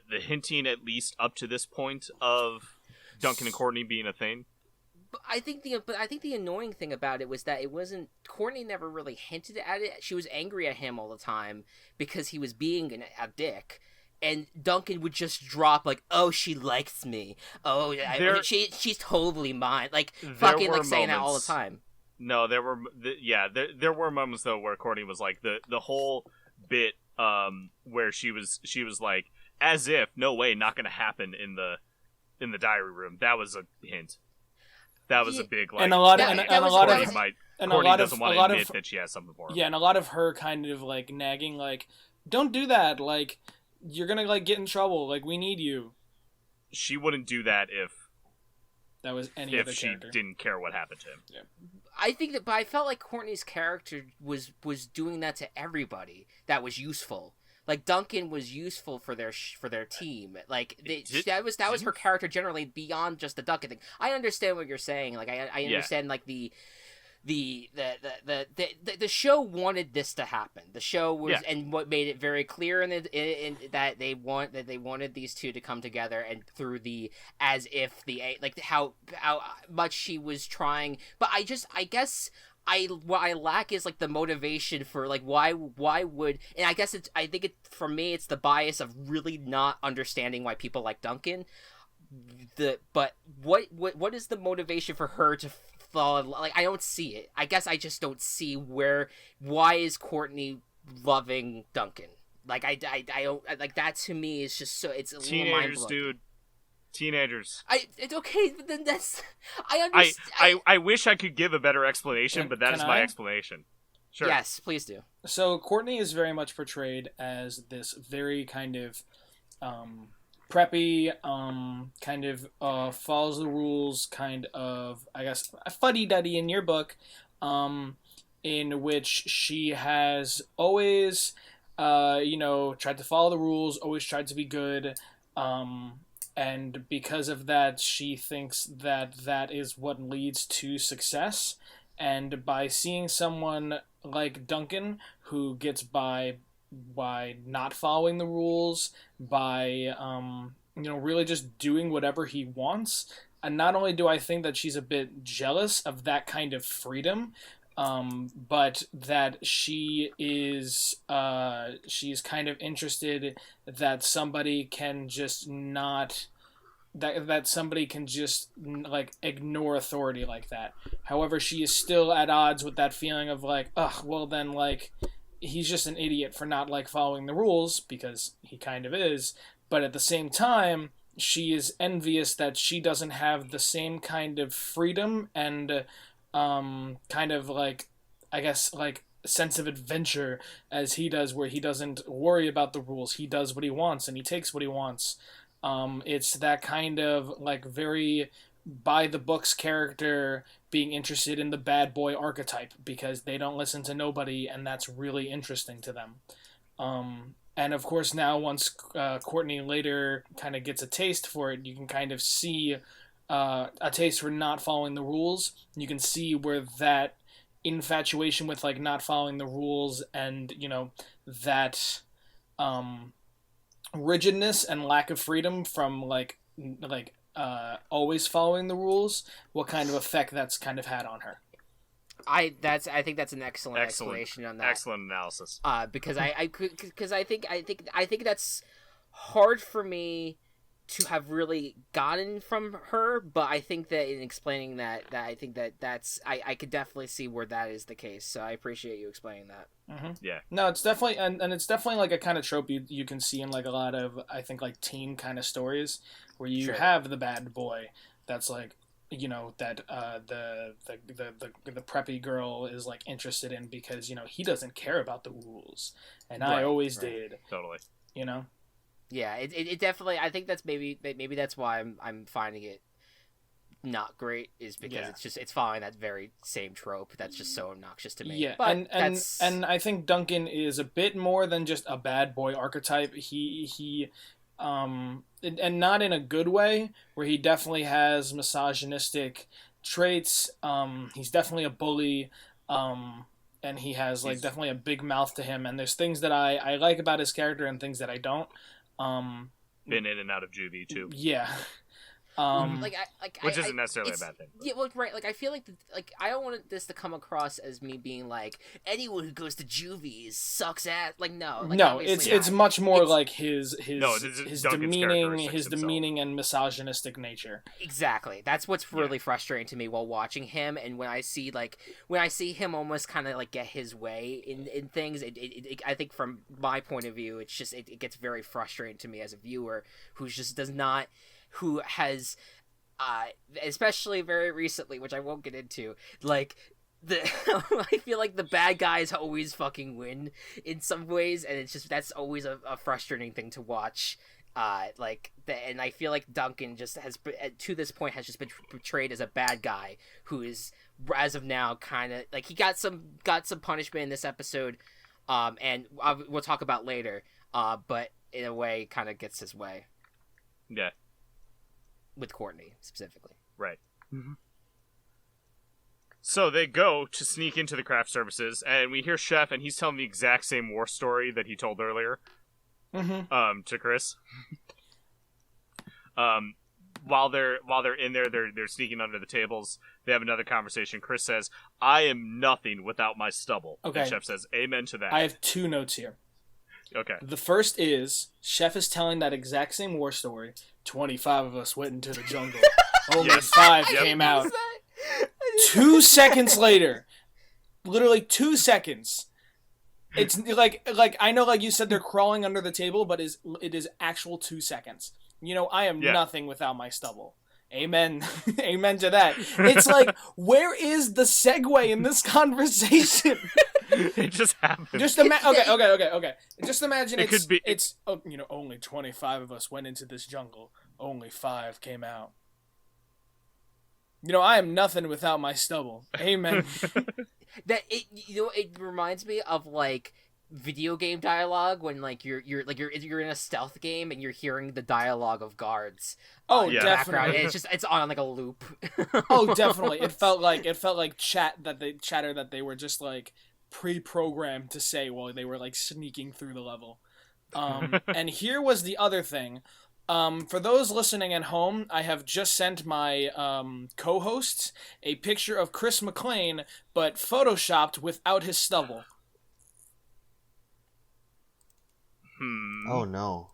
[SPEAKER 1] hinting, at least up to this point, of Duncan and Courtney being a thing,
[SPEAKER 4] I think the annoying thing about it was that it wasn't. Courtney never really hinted at it. She was angry at him all the time because he was being a dick. And Duncan would just drop like, "Oh, she likes me. Oh, she's totally mine." Like fucking like saying that all the time.
[SPEAKER 1] No, there were moments though where Courtney was like the whole bit where she was like, as if no way, not going to happen in the diary room. That was a hint. That was a big like,
[SPEAKER 3] and a lot of
[SPEAKER 1] Courtney doesn't want to admit that she has something for him.
[SPEAKER 3] Yeah, and a lot of her kind of like nagging, like, "Don't do that. Like, you're gonna like get in trouble. Like, we need you."
[SPEAKER 1] She wouldn't do that if
[SPEAKER 3] that was any other character.
[SPEAKER 1] If she didn't care what happened to him.
[SPEAKER 3] Yeah.
[SPEAKER 4] I think that, but I felt like Courtney's character was doing that to everybody that was useful. Like Duncan was useful for their team. Like that was her character generally beyond just the Duncan thing. I understand what you're saying. Like I understand like the show wanted this to happen. The show was and what made it very clear in that they wanted these two to come together, and through the as if the like how much she was trying. But I guess what I lack is like the motivation for like why would, and I guess for me it's the bias of really not understanding why people like Duncan. But what is the motivation for her to fall? Like I don't see it. I guess I just don't see why is Courtney loving Duncan? Like I don't like that. To me is just so it's a
[SPEAKER 1] teenagers, dude. Teenagers.
[SPEAKER 4] It's okay, but then that's I understand.
[SPEAKER 1] I wish I could give a better explanation, but that is my explanation. Sure.
[SPEAKER 4] Yes, please do.
[SPEAKER 3] So Courtney is very much portrayed as this very kind of preppy, kind of follows the rules, kind of, I guess, a fuddy-duddy in your book, in which she has always, tried to follow the rules, always tried to be good, and because of that, she thinks that is what leads to success. And by seeing someone like Duncan, who gets by not following the rules, by really just doing whatever he wants, and not only do I think that she's a bit jealous of that kind of freedom, but that she's kind of interested that somebody can just not, that somebody can just like ignore authority like that. However, she is still at odds with that feeling of like, ugh, well then like he's just an idiot for not like following the rules, because he kind of is. But at the same time, she is envious that she doesn't have the same kind of freedom and kind of like, I guess, like sense of adventure as he does, where he doesn't worry about the rules. He does what he wants and he takes what he wants. It's that kind of like very by the books character being interested in the bad boy archetype, because they don't listen to nobody, and that's really interesting to them. And of course now, once Courtney later kind of gets a taste for it, you can kind of see a taste for not following the rules. You can see where that infatuation with like not following the rules and that rigidness and lack of freedom from like always following the rules, what kind of effect that's kind of had on her.
[SPEAKER 4] I think that's an excellent explanation on that.
[SPEAKER 1] Excellent analysis.
[SPEAKER 4] Because I think that's hard for me to have really gotten from her, but I think that in explaining that I think that's I could definitely see where that is the case. So I appreciate you explaining that.
[SPEAKER 3] Mm-hmm.
[SPEAKER 1] Yeah.
[SPEAKER 3] No, it's definitely and it's definitely like a kind of trope you can see in like a lot of, I think, like teen kind of stories where you have the bad boy that's like, that the preppy girl is like interested in because he doesn't care about the rules, and I always did.
[SPEAKER 1] Totally.
[SPEAKER 4] Yeah, it definitely. I think that's maybe that's why I'm finding it not great, is because it's following that very same trope that's just so obnoxious to me.
[SPEAKER 3] Yeah,
[SPEAKER 4] but
[SPEAKER 3] and I think Duncan is a bit more than just a bad boy archetype. He and not in a good way, where he definitely has misogynistic traits. He's definitely a bully. And he has like definitely a big mouth to him. And there's things that I like about his character and things that I don't.
[SPEAKER 1] Been in and out of juvie too.
[SPEAKER 3] Yeah.
[SPEAKER 1] Which isn't necessarily a bad thing.
[SPEAKER 4] Yeah, well, right. Like, I feel like I don't want this to come across as me being like, anyone who goes to juvie sucks ass. Like, no. Like,
[SPEAKER 3] no, it's much more like his
[SPEAKER 1] Duncan's
[SPEAKER 3] demeaning and misogynistic nature.
[SPEAKER 4] Exactly. That's what's really frustrating to me while watching him, and when I see him almost kind of like get his way in things, it I think from my point of view, it's just it gets very frustrating to me as a viewer who has, especially very recently, which I won't get into, like, I feel like the bad guys always fucking win in some ways, and that's always a frustrating thing to watch. And I feel like Duncan just has, to this point, has just been portrayed as a bad guy who is, as of now, kind of like he got some punishment in this episode, and we'll talk about later. But in a way, kind of gets his way.
[SPEAKER 1] Yeah.
[SPEAKER 4] With Courtney, specifically.
[SPEAKER 1] Right. Mm-hmm. So they go to sneak into the craft services, and we hear Chef, and he's telling the exact same war story that he told earlier.
[SPEAKER 3] Mm-hmm.
[SPEAKER 1] To Chris. While they're in there, they're sneaking under the tables. They have another conversation. Chris says, "I am nothing without my stubble."
[SPEAKER 3] Okay.
[SPEAKER 1] And Chef says, "Amen to that."
[SPEAKER 3] I have 2 notes here.
[SPEAKER 1] Okay.
[SPEAKER 3] The first is, Chef is telling that exact same war story. 25 of us went into the jungle. Only 5 came out. 2 seconds later, literally 2 seconds. It's like I know, like you said, they're crawling under the table, but it is actual 2 seconds. I am nothing without my stubble. Amen. Amen to that. It's like, where is the segue in this conversation?
[SPEAKER 1] It just happened.
[SPEAKER 3] Okay. Just imagine
[SPEAKER 1] it's
[SPEAKER 3] only 25 of us went into this jungle. Only 5 came out. I am nothing without my stubble. Amen.
[SPEAKER 4] It reminds me of like video game dialogue when like you're in a stealth game and you're hearing the dialogue of guards.
[SPEAKER 3] Definitely.
[SPEAKER 4] And it's on like a loop.
[SPEAKER 3] Oh, definitely. It felt like chatter that they were just like pre-programmed to say while they were like sneaking through the level. And here was the other thing. For those listening at home, I have just sent my co-hosts a picture of Chris McClane, but photoshopped without his stubble.
[SPEAKER 2] Oh no.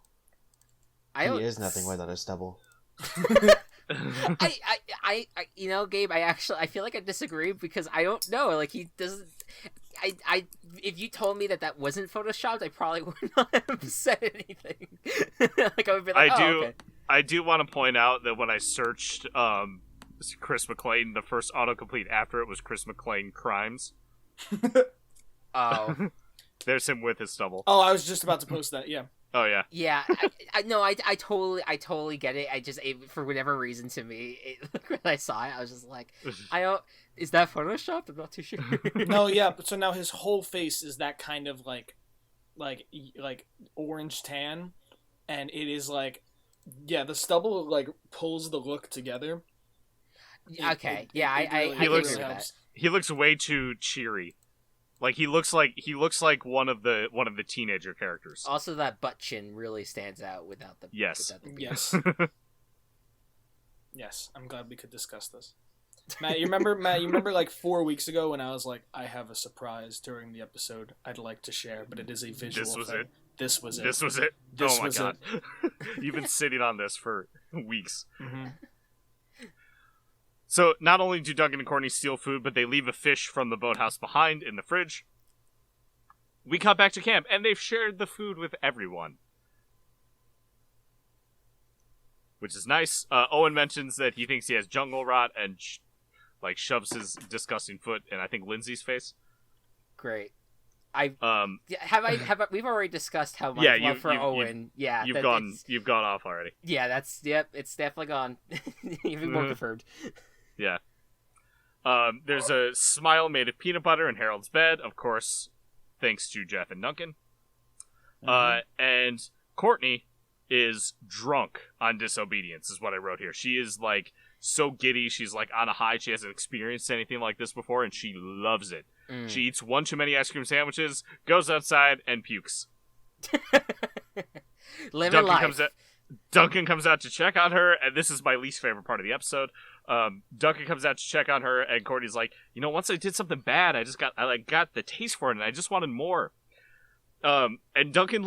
[SPEAKER 2] He is nothing without a stubble.
[SPEAKER 4] I Gabe, I feel like I disagree because I don't know. Like, he doesn't. If you told me that wasn't photoshopped, I probably would not have said anything. Like, I would be like, okay.
[SPEAKER 1] I do want to point out that when I searched Chris McClane, the first autocomplete after it was Chris McClane Crimes.
[SPEAKER 4] Oh.
[SPEAKER 1] There's him with his stubble.
[SPEAKER 3] Oh, I was just about to post that, yeah.
[SPEAKER 1] Oh, yeah.
[SPEAKER 4] Yeah, I totally get it. For whatever reason to me, when I saw it, I was just like, is that photoshopped? I'm not too sure.
[SPEAKER 3] No, yeah, so now his whole face is that kind of like orange tan, and it is like, yeah, the stubble like pulls the look together.
[SPEAKER 4] Okay, he
[SPEAKER 1] looks way too cheery. Like he looks like one of the teenager characters.
[SPEAKER 4] Also, that butt chin really stands out without the
[SPEAKER 1] yes.
[SPEAKER 3] Yes. Yes, I'm glad we could discuss this. Matt, you remember like 4 weeks ago when I was like, I have a surprise during the episode I'd like to share, but it is a visual thing. This was it.
[SPEAKER 1] Oh my god. You've been sitting on this for weeks.
[SPEAKER 3] Mm-hmm.
[SPEAKER 1] So, not only do Duncan and Courtney steal food, but they leave a fish from the boathouse behind in the fridge. We cut back to camp, and they've shared the food with everyone. Which is nice. Owen mentions that he thinks he has jungle rot, and shoves his disgusting foot in, I think, Lindsay's face.
[SPEAKER 4] Great. We've already discussed how much love for Owen.
[SPEAKER 1] You've gone off already.
[SPEAKER 4] Yeah, it's definitely gone. Even more confirmed.
[SPEAKER 1] Yeah. There's a smile made of peanut butter in Harold's bed, of course, thanks to Geoff and Duncan. Mm-hmm. And Courtney is drunk on disobedience, is what I wrote here. She is, like, so giddy. She's, like, on a high. She hasn't experienced anything like this before, and she loves it. Mm. She eats one too many ice cream sandwiches, goes outside, and pukes.
[SPEAKER 4] Living life.
[SPEAKER 1] Duncan comes out to check on her, and this is my least favorite part of the episode. Duncan comes out to check on her, and Courtney's like, once I did something bad, I got the taste for it, and I just wanted more. And Duncan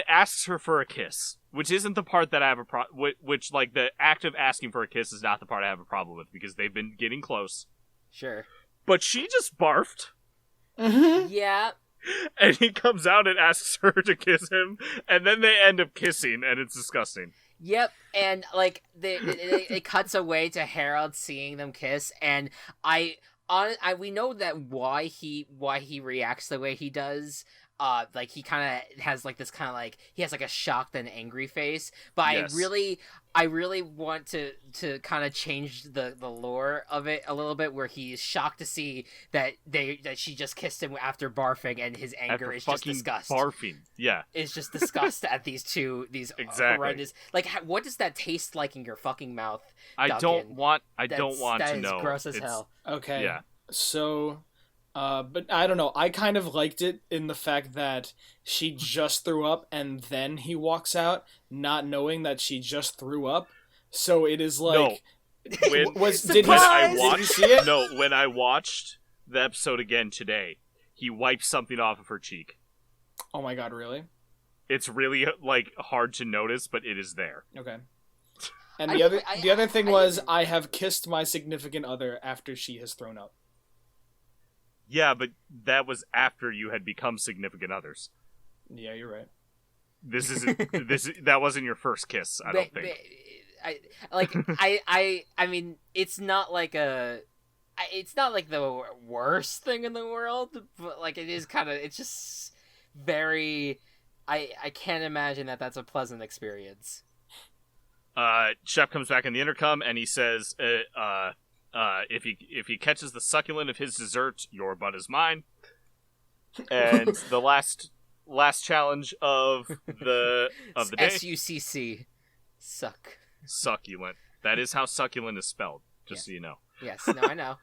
[SPEAKER 1] asks her for a kiss, which isn't the part that I have a problem. Which the act of asking for a kiss is not the part I have a problem with, because they've been getting close.
[SPEAKER 4] Sure.
[SPEAKER 1] But she just barfed.
[SPEAKER 3] Mm-hmm.
[SPEAKER 4] Yeah.
[SPEAKER 1] And he comes out and asks her to kiss him, and then they end up kissing, and it's disgusting.
[SPEAKER 4] Yep, and it cuts away to Harold seeing them kiss, and we know that why he reacts the way he does. He kind of has this kind of he has a shocked and angry face, but yes. I really want to kind of change the lore of it a little bit, where he's shocked to see that she just kissed him after barfing, and his anger is just disgust.
[SPEAKER 1] Barfing, yeah,
[SPEAKER 4] it's just disgust at these
[SPEAKER 1] exactly.
[SPEAKER 4] horrendous. What does that taste like in your fucking mouth,
[SPEAKER 1] I
[SPEAKER 4] Duncan?
[SPEAKER 1] don't want to
[SPEAKER 4] that
[SPEAKER 1] know.
[SPEAKER 4] Is gross as hell.
[SPEAKER 3] Okay,
[SPEAKER 1] yeah.
[SPEAKER 3] So, but I don't know. I kind of liked it in the fact that she just threw up, and then he walks out, not knowing that she just threw up. So it is like,
[SPEAKER 1] no.
[SPEAKER 3] Did you see it?
[SPEAKER 1] No, when I watched the episode again today, he wiped something off of her cheek.
[SPEAKER 3] Oh my god, really?
[SPEAKER 1] It's really hard to notice, but it is there.
[SPEAKER 3] Okay. And the other thing was, I have kissed my significant other after she has thrown up.
[SPEAKER 1] Yeah, but that was after you had become significant others.
[SPEAKER 3] Yeah, you're right.
[SPEAKER 1] That wasn't your first kiss, I don't think.
[SPEAKER 4] I mean, it's not it's not the worst thing in the world, but it is kind of, it's just very, I can't imagine that that's a pleasant experience.
[SPEAKER 1] Chef comes back in the intercom, and he says, if he catches the succulent of his dessert, your butt is mine. And the last challenge of the day.
[SPEAKER 4] SUCC.
[SPEAKER 1] Succulent. That is how succulent is spelled, just so you know.
[SPEAKER 4] Yes, no, I know.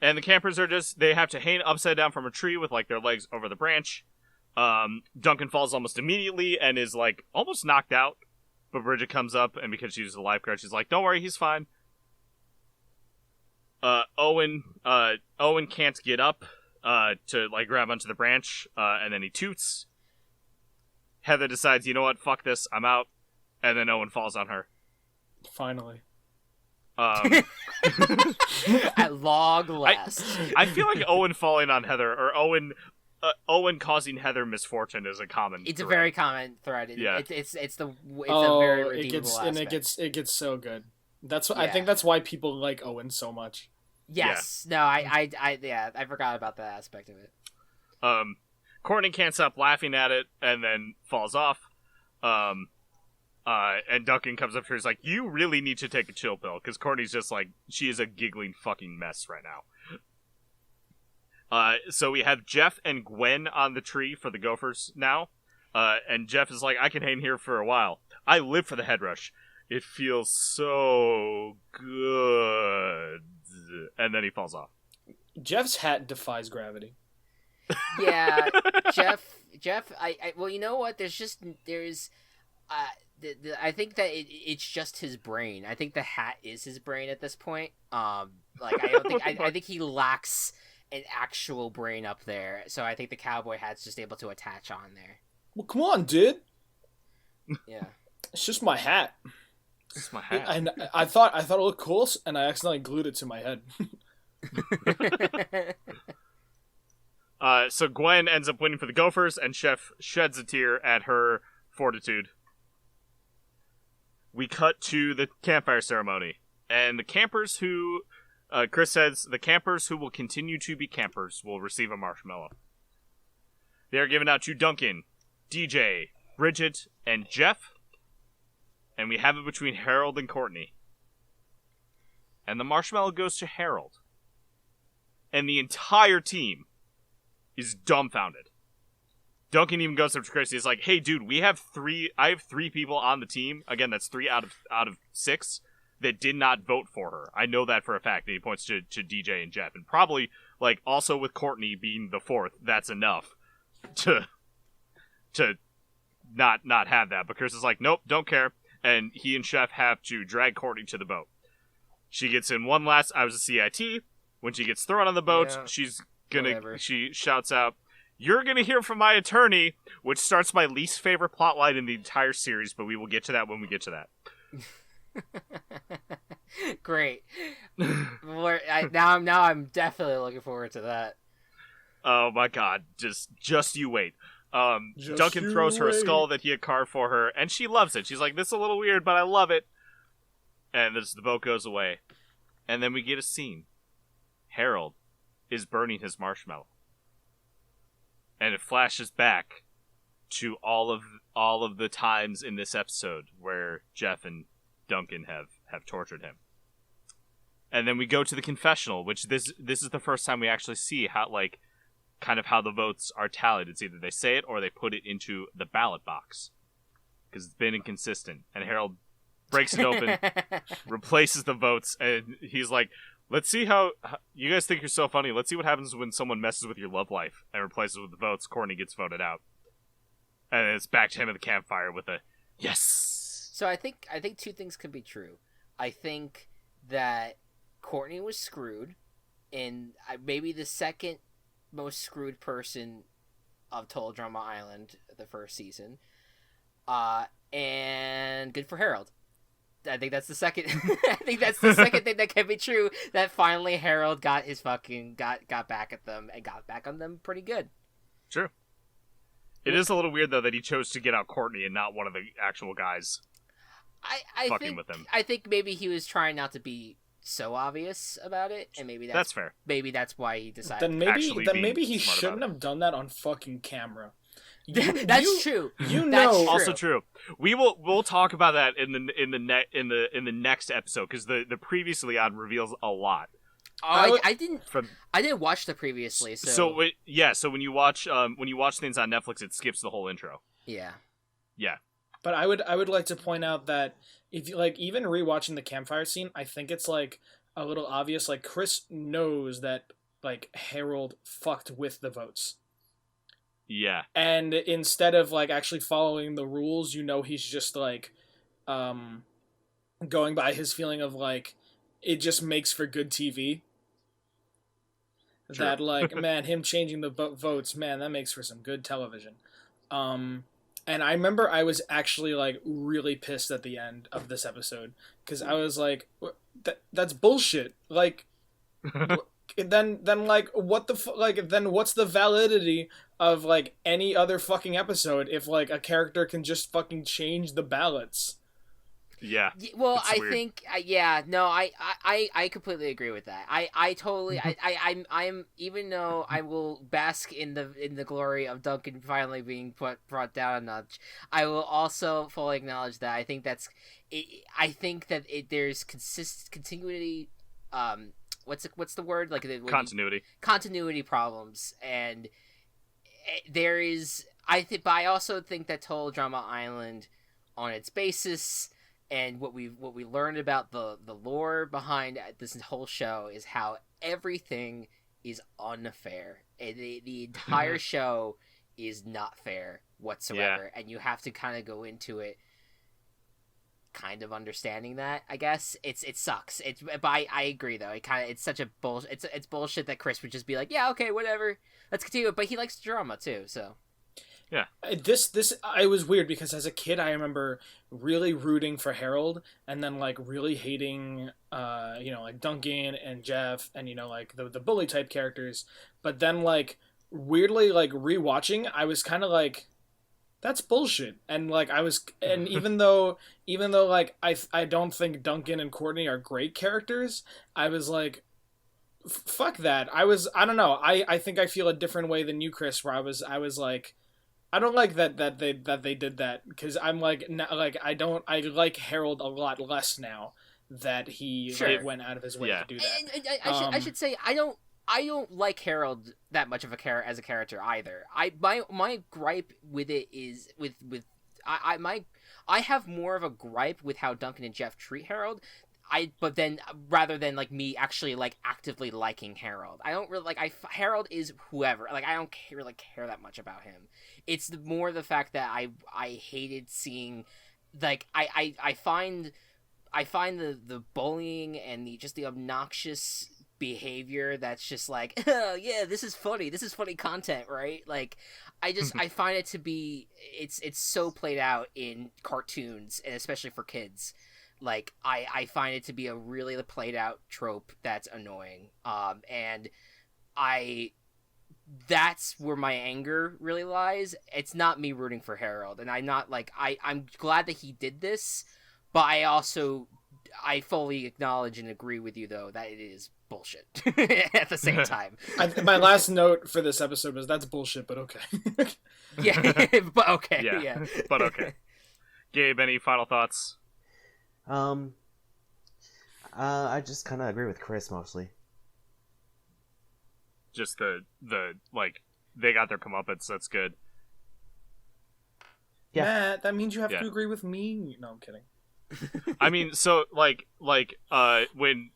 [SPEAKER 1] And the campers they have to hang upside down from a tree with their legs over the branch. Duncan falls almost immediately and is almost knocked out. But Bridget comes up, and because she's a lifeguard, she's like, "Don't worry, he's fine." Owen can't get up to grab onto the branch, and then he toots. Heather decides, you know what, fuck this, I'm out, and then Owen falls on her.
[SPEAKER 3] Finally.
[SPEAKER 4] At long last.
[SPEAKER 1] I feel like Owen falling on Heather, or Owen causing Heather misfortune is a common.
[SPEAKER 4] It's
[SPEAKER 1] thread.
[SPEAKER 4] A very common thread.
[SPEAKER 1] Yeah.
[SPEAKER 4] It's a very redeemable aspect.
[SPEAKER 3] And it gets so good. I think that's why people like Owen so much.
[SPEAKER 4] Yes. Yeah. No, I forgot about that aspect of it.
[SPEAKER 1] Courtney can't stop laughing at it and then falls off. And Duncan comes up to her, he's like, "You really need to take a chill pill," because Courtney's just she is a giggling fucking mess right now. So we have Geoff and Gwen on the tree for the Gophers now. And Geoff is like, "I can hang here for a while. I live for the head rush. It feels so good." And then he falls off.
[SPEAKER 3] Jeff's hat defies gravity.
[SPEAKER 4] Yeah, Geoff. Well, you know what? I think that it's just his brain. I think the hat is his brain at this point. I think he lacks an actual brain up there. So I think the cowboy hat's just able to attach on there.
[SPEAKER 3] Well, come on, dude.
[SPEAKER 4] Yeah. It's
[SPEAKER 3] just my hat.
[SPEAKER 1] It's my hat.
[SPEAKER 3] And I thought it looked cool, and I accidentally glued it to my head.
[SPEAKER 1] So Gwen ends up winning for the Gophers, and Chef sheds a tear at her fortitude. We cut to the campfire ceremony, and the campers who, Chris says, the campers who will continue to be campers will receive a marshmallow. They are given out to Duncan, DJ, Bridget, and Geoff, and we have it between Harold and Courtney. And the marshmallow goes to Harold. And the entire team is dumbfounded. Duncan even goes up to Chris. He's like, "Hey, dude, I have three people on the team. Again, that's 3 out of 6 that did not vote for her. I know that for a fact." And he points to DJ and Geoff. And probably, also with Courtney being the 4th, that's enough to not have that. But Chris is like, nope, don't care. And he and Chef have to drag Courtney to the boat. She gets in one last. I was a CIT. When she gets thrown on the boat, she shouts out, "You're gonna hear from my attorney," which starts my least favorite plotline in the entire series. But we will get to that when we get to that.
[SPEAKER 4] Great. Now I'm definitely looking forward to that.
[SPEAKER 1] Oh my god! Just you wait. Duncan throws her a skull that he had carved for her, and she loves it. She's like, "This is a little weird, but I love it." And the boat goes away, and then we get a scene. Harold is burning his marshmallow, and it flashes back to all of the times in this episode where Geoff and Duncan have tortured him. And then we go to the confessional, which this is the first time we actually see how kind of how the votes are tallied. It's either they say it or they put it into the ballot box because it's been inconsistent. And Harold breaks it open, replaces the votes, and he's like, "Let's see how you guys think you're so funny. Let's see what happens when someone messes with your love life and replaces it with the votes." Courtney gets voted out, and it's back to him at the campfire with a yes.
[SPEAKER 4] So I think two things could be true. I think that Courtney was screwed, and maybe the second most screwed person of Total Drama Island the first season. And good for Harold. I think that's the second. I think that's the second thing that can be true. That finally Harold got his got back at them and got back on them pretty good.
[SPEAKER 1] True. It is a little weird though that he chose to get out Courtney and not one of the actual guys.
[SPEAKER 4] I
[SPEAKER 1] fucking
[SPEAKER 4] think,
[SPEAKER 1] with him.
[SPEAKER 4] I think maybe he was trying not to be so obvious about it, and maybe that's
[SPEAKER 1] fair.
[SPEAKER 4] Maybe that's why he decided.
[SPEAKER 3] Then maybe he shouldn't have done that on fucking camera.
[SPEAKER 4] That's true.
[SPEAKER 3] You know,
[SPEAKER 4] that's true.
[SPEAKER 1] Also true. We'll talk about that in the next episode because the previously on reveals a lot.
[SPEAKER 4] I didn't watch the previously. So
[SPEAKER 1] when you watch things on Netflix, it skips the whole intro.
[SPEAKER 4] Yeah.
[SPEAKER 3] But I would like to point out that if you even rewatching the campfire scene, I think it's a little obvious. Chris knows that Harold fucked with the votes.
[SPEAKER 1] Yeah.
[SPEAKER 3] And instead of actually following the rules, he's just going by his feeling of it just makes for good TV. True. That man, him changing the votes, man, that makes for some good television. And I remember I was actually really pissed at the end of this episode because I was like, that's bullshit. Then what the then what's the validity of any other fucking episode if a character can just fucking change the ballots?
[SPEAKER 4] Yeah. Well, I think I completely agree with that. I totally I'm even though I will bask in the glory of Duncan finally being brought down a notch, I will also fully acknowledge that I think that there's continuity. What's the word? Continuity problems, and there is but I also think that Total Drama Island, on its basis, and what we learned about the lore behind this whole show is how everything is unfair. The entire show is not fair whatsoever, and you have to kind of go into it kind of understanding that. I guess it sucks. But I agree though. It's such a bullshit. It's bullshit that Chris would just be like, yeah, okay, whatever, let's continue. But he likes drama too, so.
[SPEAKER 3] Yeah. This I was weird because as a kid I remember really rooting for Harold and then really hating Duncan and Geoff and the bully type characters, but then weirdly rewatching I was kind of that's bullshit. And even though I don't think Duncan and Courtney are great characters, I was fuck that. I don't know. I think I feel a different way than you, Chris, where I was I don't like that they did that because I'm I like Harold a lot less now that he went out of his way to do that.
[SPEAKER 4] And I should say I don't like Harold that much of as a character either. My gripe with it is I have more of a gripe with how Duncan and Geoff treat Harold. but then rather than like me actually like actively liking Harold, I don't really like. Harold is whoever. Like I don't really care that much about him. It's more the fact that I hated seeing, like I find the bullying and the obnoxious behavior that's just like, oh, yeah, this is funny content, right? Like I find it to be it's so played out in cartoons, and especially for kids. Like I find it to be a really played out trope that's annoying, and that's where my anger really lies. It's not me rooting for Harold, and I'm not like I'm glad that he did this, but I fully acknowledge and agree with you though that it is bullshit at the same time.
[SPEAKER 3] My last note for this episode was that's bullshit, but okay.
[SPEAKER 4] Yeah, but okay. Yeah,
[SPEAKER 1] but okay. Gabe, any final thoughts?
[SPEAKER 2] I just kind of agree with Chris mostly.
[SPEAKER 1] Just the like they got their comeuppance. That's good.
[SPEAKER 2] Yeah.
[SPEAKER 3] Matt, that means you have to agree with me. No, I'm kidding.
[SPEAKER 1] I mean, so like when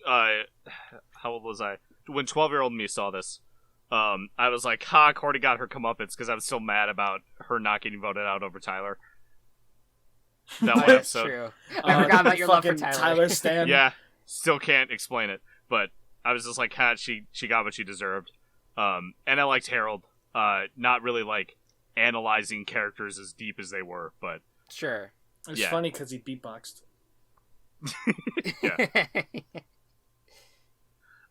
[SPEAKER 1] how old was I? When 12-year-old me saw this, I was like, ha, Courtney got her comeuppance because I was so mad about her not getting voted out over Tyler. That one
[SPEAKER 4] That's
[SPEAKER 1] episode.
[SPEAKER 4] true. I forgot about your love for
[SPEAKER 3] Tyler stan.
[SPEAKER 1] Yeah, still can't explain it, but I was just like, ha, she got what she deserved. And I liked Harold. Not really like analyzing characters as deep as they were, but
[SPEAKER 4] sure.
[SPEAKER 3] It's funny because he beatboxed.
[SPEAKER 1] Yeah.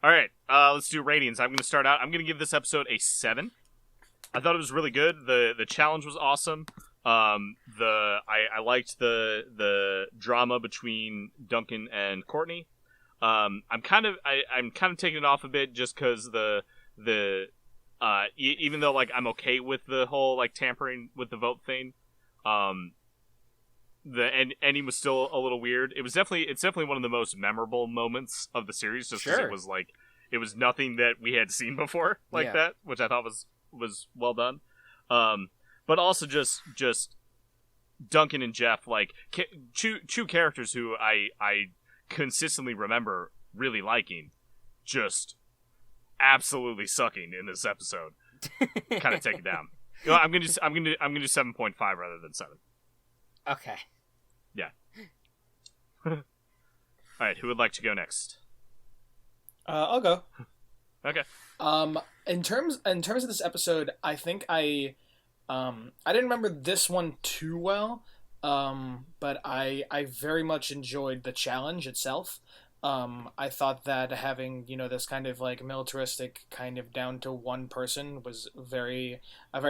[SPEAKER 1] All right, let's do ratings. I'm going to start out. I'm going to give this episode a 7. I thought it was really good. The challenge was awesome. I liked the drama between Duncan and Courtney. I'm kind of taking it off a bit just because even though like I'm okay with the whole like tampering with the vote thing, the ending was still a little weird. It's definitely one of the most memorable moments of the series, just because it was nothing that we had seen before that, which I thought was well done. But also just Duncan and Geoff, like two characters who I consistently remember really liking, just absolutely sucking in this episode. Kind of take it down. You know, I'm gonna do 7.5 rather than 7.
[SPEAKER 4] Okay.
[SPEAKER 1] Yeah. All right, who would like to go next?
[SPEAKER 3] I'll go.
[SPEAKER 1] Okay.
[SPEAKER 3] In terms of this episode, I think I didn't remember this one too well, but I very much enjoyed the challenge itself. I thought that having, this kind of like militaristic kind of down to one person was a very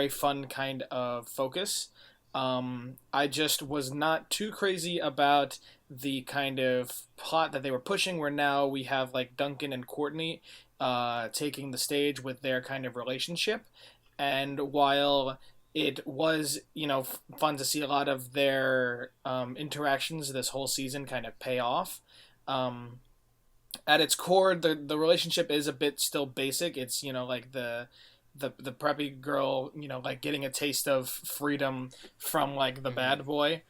[SPEAKER 3] fun kind of focus. I just was not too crazy about the kind of plot that they were pushing, where now we have like Duncan and Courtney taking the stage with their kind of relationship. And while it was, fun to see a lot of their interactions this whole season kind of pay off, at its core, the relationship is a bit still basic. It's, like the preppy girl, like getting a taste of freedom from like the bad boy.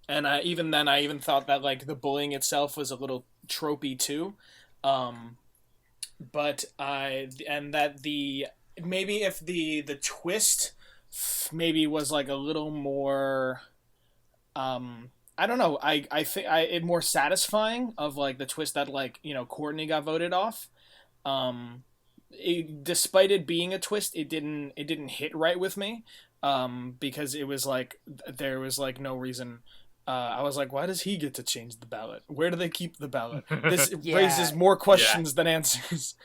[SPEAKER 3] And I even thought that like the bullying itself was a little tropey too. But maybe if the twist maybe was like a little more, I don't know. I think it more satisfying of like the twist that like, Courtney got voted off. Despite it being a twist, it didn't hit right with me, because it was like there was like no reason. I was like, why does he get to change the ballot? Where do they keep the ballot? This raises more questions than answers.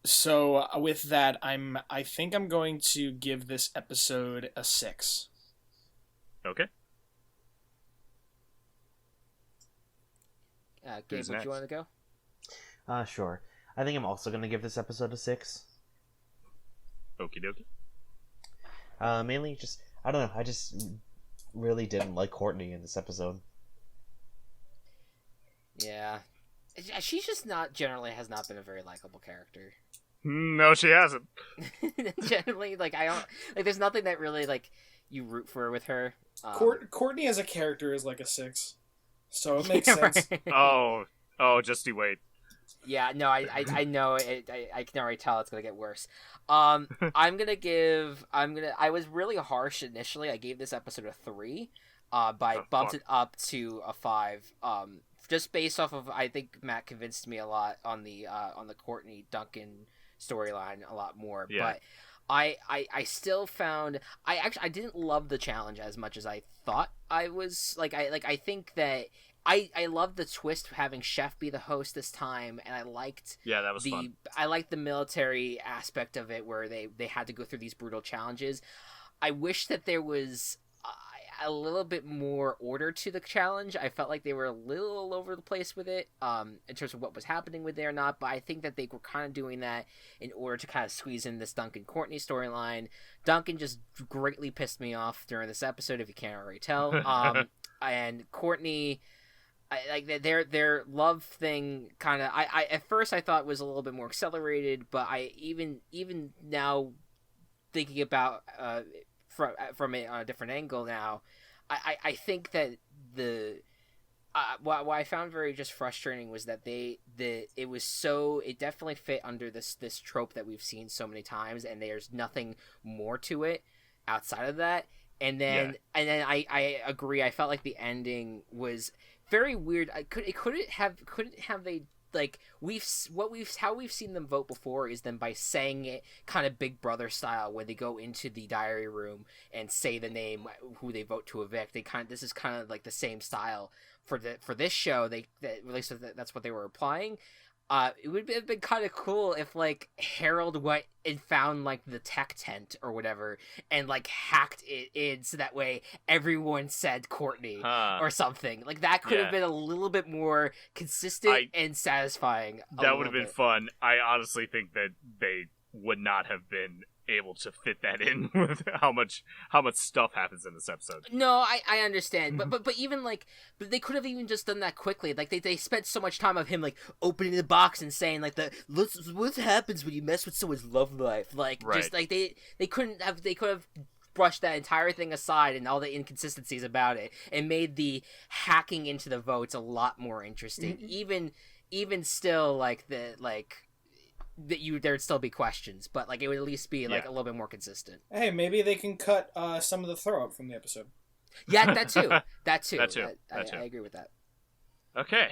[SPEAKER 3] So with that, I think I'm going to give this episode a 6.
[SPEAKER 1] Okay.
[SPEAKER 4] Gabe, would you want to go?
[SPEAKER 2] Sure. I think I'm also going to give this episode a 6.
[SPEAKER 1] Okie dokie.
[SPEAKER 2] Mainly just, I don't know, I just really didn't like Courtney in this episode.
[SPEAKER 4] Yeah. She's just has not been a very likable character.
[SPEAKER 1] No, she hasn't.
[SPEAKER 4] Generally, like, I don't, like, there's nothing that really, like, you root for with her.
[SPEAKER 3] Courtney as a character is like a 6, so it makes
[SPEAKER 4] Yeah,
[SPEAKER 3] sense.
[SPEAKER 1] Oh, just you wait.
[SPEAKER 4] Yeah, no, I know it. I can already tell it's gonna get worse. I was really harsh initially. I gave this episode a 3, but I bumped it up to a 5. Just based off of, I think Matt convinced me a lot on the Courtney Duncan storyline a lot more.
[SPEAKER 1] Yeah.
[SPEAKER 4] But I still found I didn't love the challenge as much as I thought I was. I think that I love the twist of having Chef be the host this time, and I liked
[SPEAKER 1] that was fun.
[SPEAKER 4] I liked the military aspect of it where they had to go through these brutal challenges. I wish that there was a little bit more order to the challenge. I felt like they were a little all over the place with it, in terms of what was happening with it or not, but I think that they were kind of doing that in order to kind of squeeze in this Duncan Courtney storyline. Duncan just greatly pissed me off during this episode, if you can't already tell. And Courtney, their love thing kind of, I at first I thought was a little bit more accelerated, but I even now thinking about from it on a different angle now, I think that what I found very just frustrating was that it definitely fit under this trope that we've seen so many times, and there's nothing more to it outside of that. And then I agree. I felt like the ending was very weird. Couldn't have they, like, how we've seen them vote before is them by saying it kind of Big Brother style, where they go into the diary room and say the name who they vote to evict. This is kind of like the same style for this show. At least that's what they were applying. It would have been kind of cool if, like, Harold went and found, like, the tech tent or whatever and, like, hacked it in so that way everyone said Courtney or something. Like, that could have been a little bit more consistent and satisfying.
[SPEAKER 1] That would have been fun. I honestly think that they would not have been able to fit that in with how much stuff happens in this episode.
[SPEAKER 4] No, I understand, but even like, but they could have even just done that quickly. Like they spent so much time of him like opening the box and saying like what happens when you mess with someone's love life. Like just like they could have brushed that entire thing aside and all the inconsistencies about it and made the hacking into the votes a lot more interesting. Even still, like there'd still be questions, but like it would at least be like a little bit more consistent.
[SPEAKER 3] Hey, maybe they can cut some of the throw up from the episode.
[SPEAKER 4] Yeah, that too. I agree with that.
[SPEAKER 1] Okay.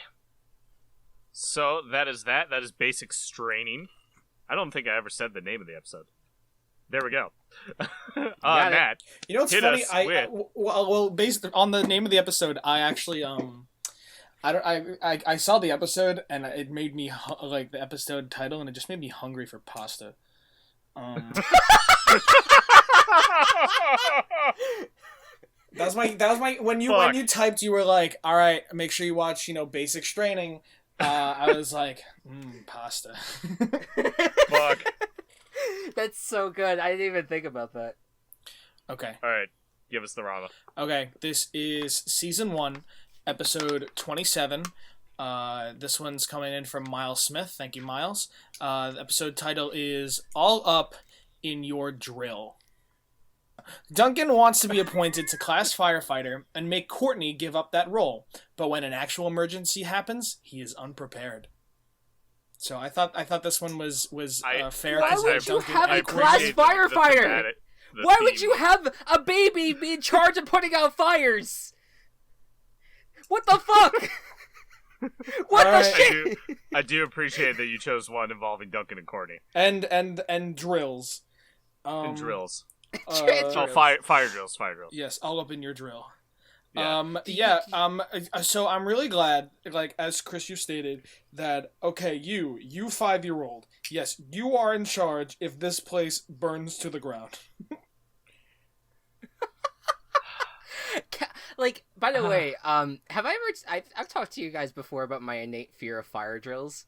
[SPEAKER 1] So that is that. That is Basic Straining. I don't think I ever said the name of the episode. There we go. Matt,
[SPEAKER 3] you know what's funny? Well, based on the name of the episode, I actually I saw the episode and it made me like the episode title, and it just made me hungry for pasta. That was my when you typed, you were like, all right, make sure you watch Basic Straining. I was like, pasta.
[SPEAKER 1] Fuck.
[SPEAKER 4] That's so good. I didn't even think about that.
[SPEAKER 3] Okay.
[SPEAKER 1] All right, give us the Rama.
[SPEAKER 3] Okay, this is season 1. Episode 27. This one's coming in from Miles Smith. Thank you, Miles. The episode title is All Up in Your Drill. Duncan wants to be appointed to class firefighter and make Courtney give up that role, but when an actual emergency happens, he is unprepared. So I thought this one was fair.
[SPEAKER 4] Why would you have a class firefighter? Why would you have a baby be in charge of putting out fires? What the fuck? What the shit?
[SPEAKER 1] I do appreciate that you chose one involving Duncan and Courtney.
[SPEAKER 3] And drills.
[SPEAKER 1] And drills.
[SPEAKER 3] Fire
[SPEAKER 1] drills.
[SPEAKER 3] Yes, all up in your drill.
[SPEAKER 1] Yeah.
[SPEAKER 3] So I'm really glad, like, as Chris, you stated, that, okay, you 5-year-old, yes, you are in charge if this place burns to the ground.
[SPEAKER 4] Like, by the way, have I ever... I've talked to you guys before about my innate fear of fire drills.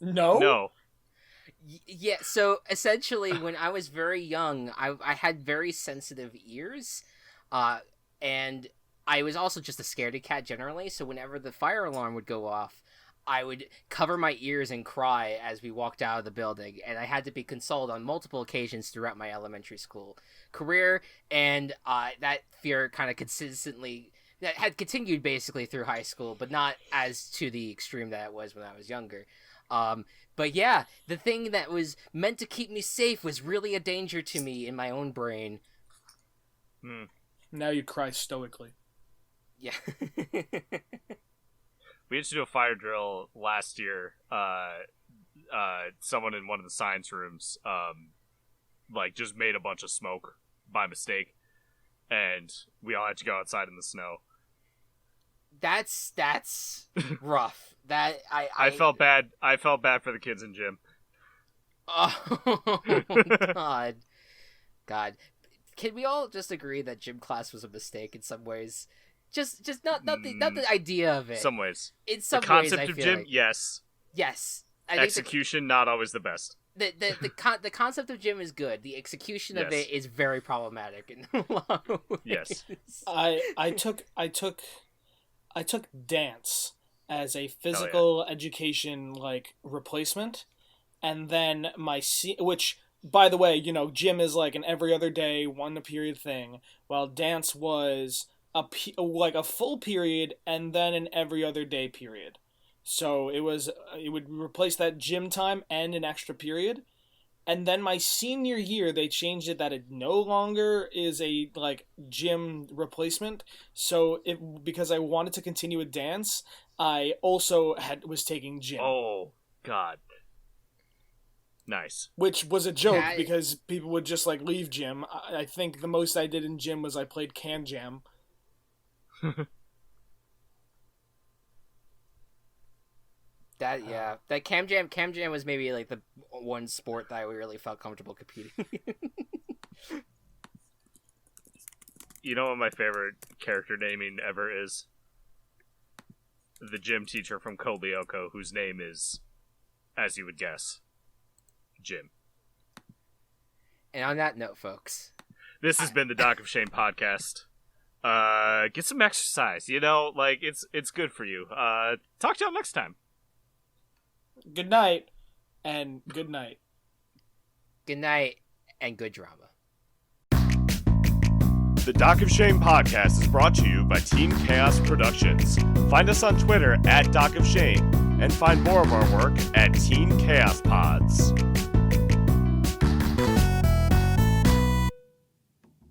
[SPEAKER 3] No.
[SPEAKER 4] Yeah, so essentially, when I was very young, I had very sensitive ears, and I was also just a scaredy cat generally, so whenever the fire alarm would go off, I would cover my ears and cry as we walked out of the building, and I had to be consoled on multiple occasions throughout my elementary school career, and that fear kind of that had continued basically through high school, but not as to the extreme that it was when I was younger. But yeah, the thing that was meant to keep me safe was really a danger to me in my own brain.
[SPEAKER 3] Now you cry stoically.
[SPEAKER 4] Yeah.
[SPEAKER 1] We used to do a fire drill last year. Someone in one of the science rooms, just made a bunch of smoke by mistake, and we all had to go outside in the snow. That's
[SPEAKER 4] rough. That
[SPEAKER 1] I felt bad. I felt bad for the kids in gym.
[SPEAKER 4] Oh God. Can we all just agree that gym class was a mistake in some ways? Just not the idea of it.
[SPEAKER 1] Some ways.
[SPEAKER 4] In some
[SPEAKER 1] the concept
[SPEAKER 4] ways,
[SPEAKER 1] of gym, yes.
[SPEAKER 4] Yes.
[SPEAKER 1] Execution, not always the best.
[SPEAKER 4] The concept of gym is good. The execution of it is very problematic in a lot of ways.
[SPEAKER 1] Yes.
[SPEAKER 3] I took dance as a physical education replacement, and then which, by the way, gym is like an every other day, 1 period thing, while dance was a full period and then an every other day period. So it would replace that gym time and an extra period. And then my senior year, they changed it that it no longer is a gym replacement. So because I wanted to continue with dance, I also was taking gym.
[SPEAKER 1] Oh God. Nice.
[SPEAKER 3] Which was a joke because people would just leave gym. I think the most I did in gym was I played Can Jam.
[SPEAKER 4] That Cam Jam was maybe the one sport that I really felt comfortable competing in.
[SPEAKER 1] You know what my favorite character naming ever is? The gym teacher from Code Lyoko, whose name is, as you would guess, Jim.
[SPEAKER 4] And on that note, folks,
[SPEAKER 1] this has been the Doc of Shame podcast. Get some exercise, it's good for you. Talk to y'all next time.
[SPEAKER 3] Good night, and good night.
[SPEAKER 4] Good night, and good drama.
[SPEAKER 1] The Doc of Shame podcast is brought to you by Team Chaos Productions. Find us on Twitter @Doc of Shame, and find more of our work at Team Chaos Pods.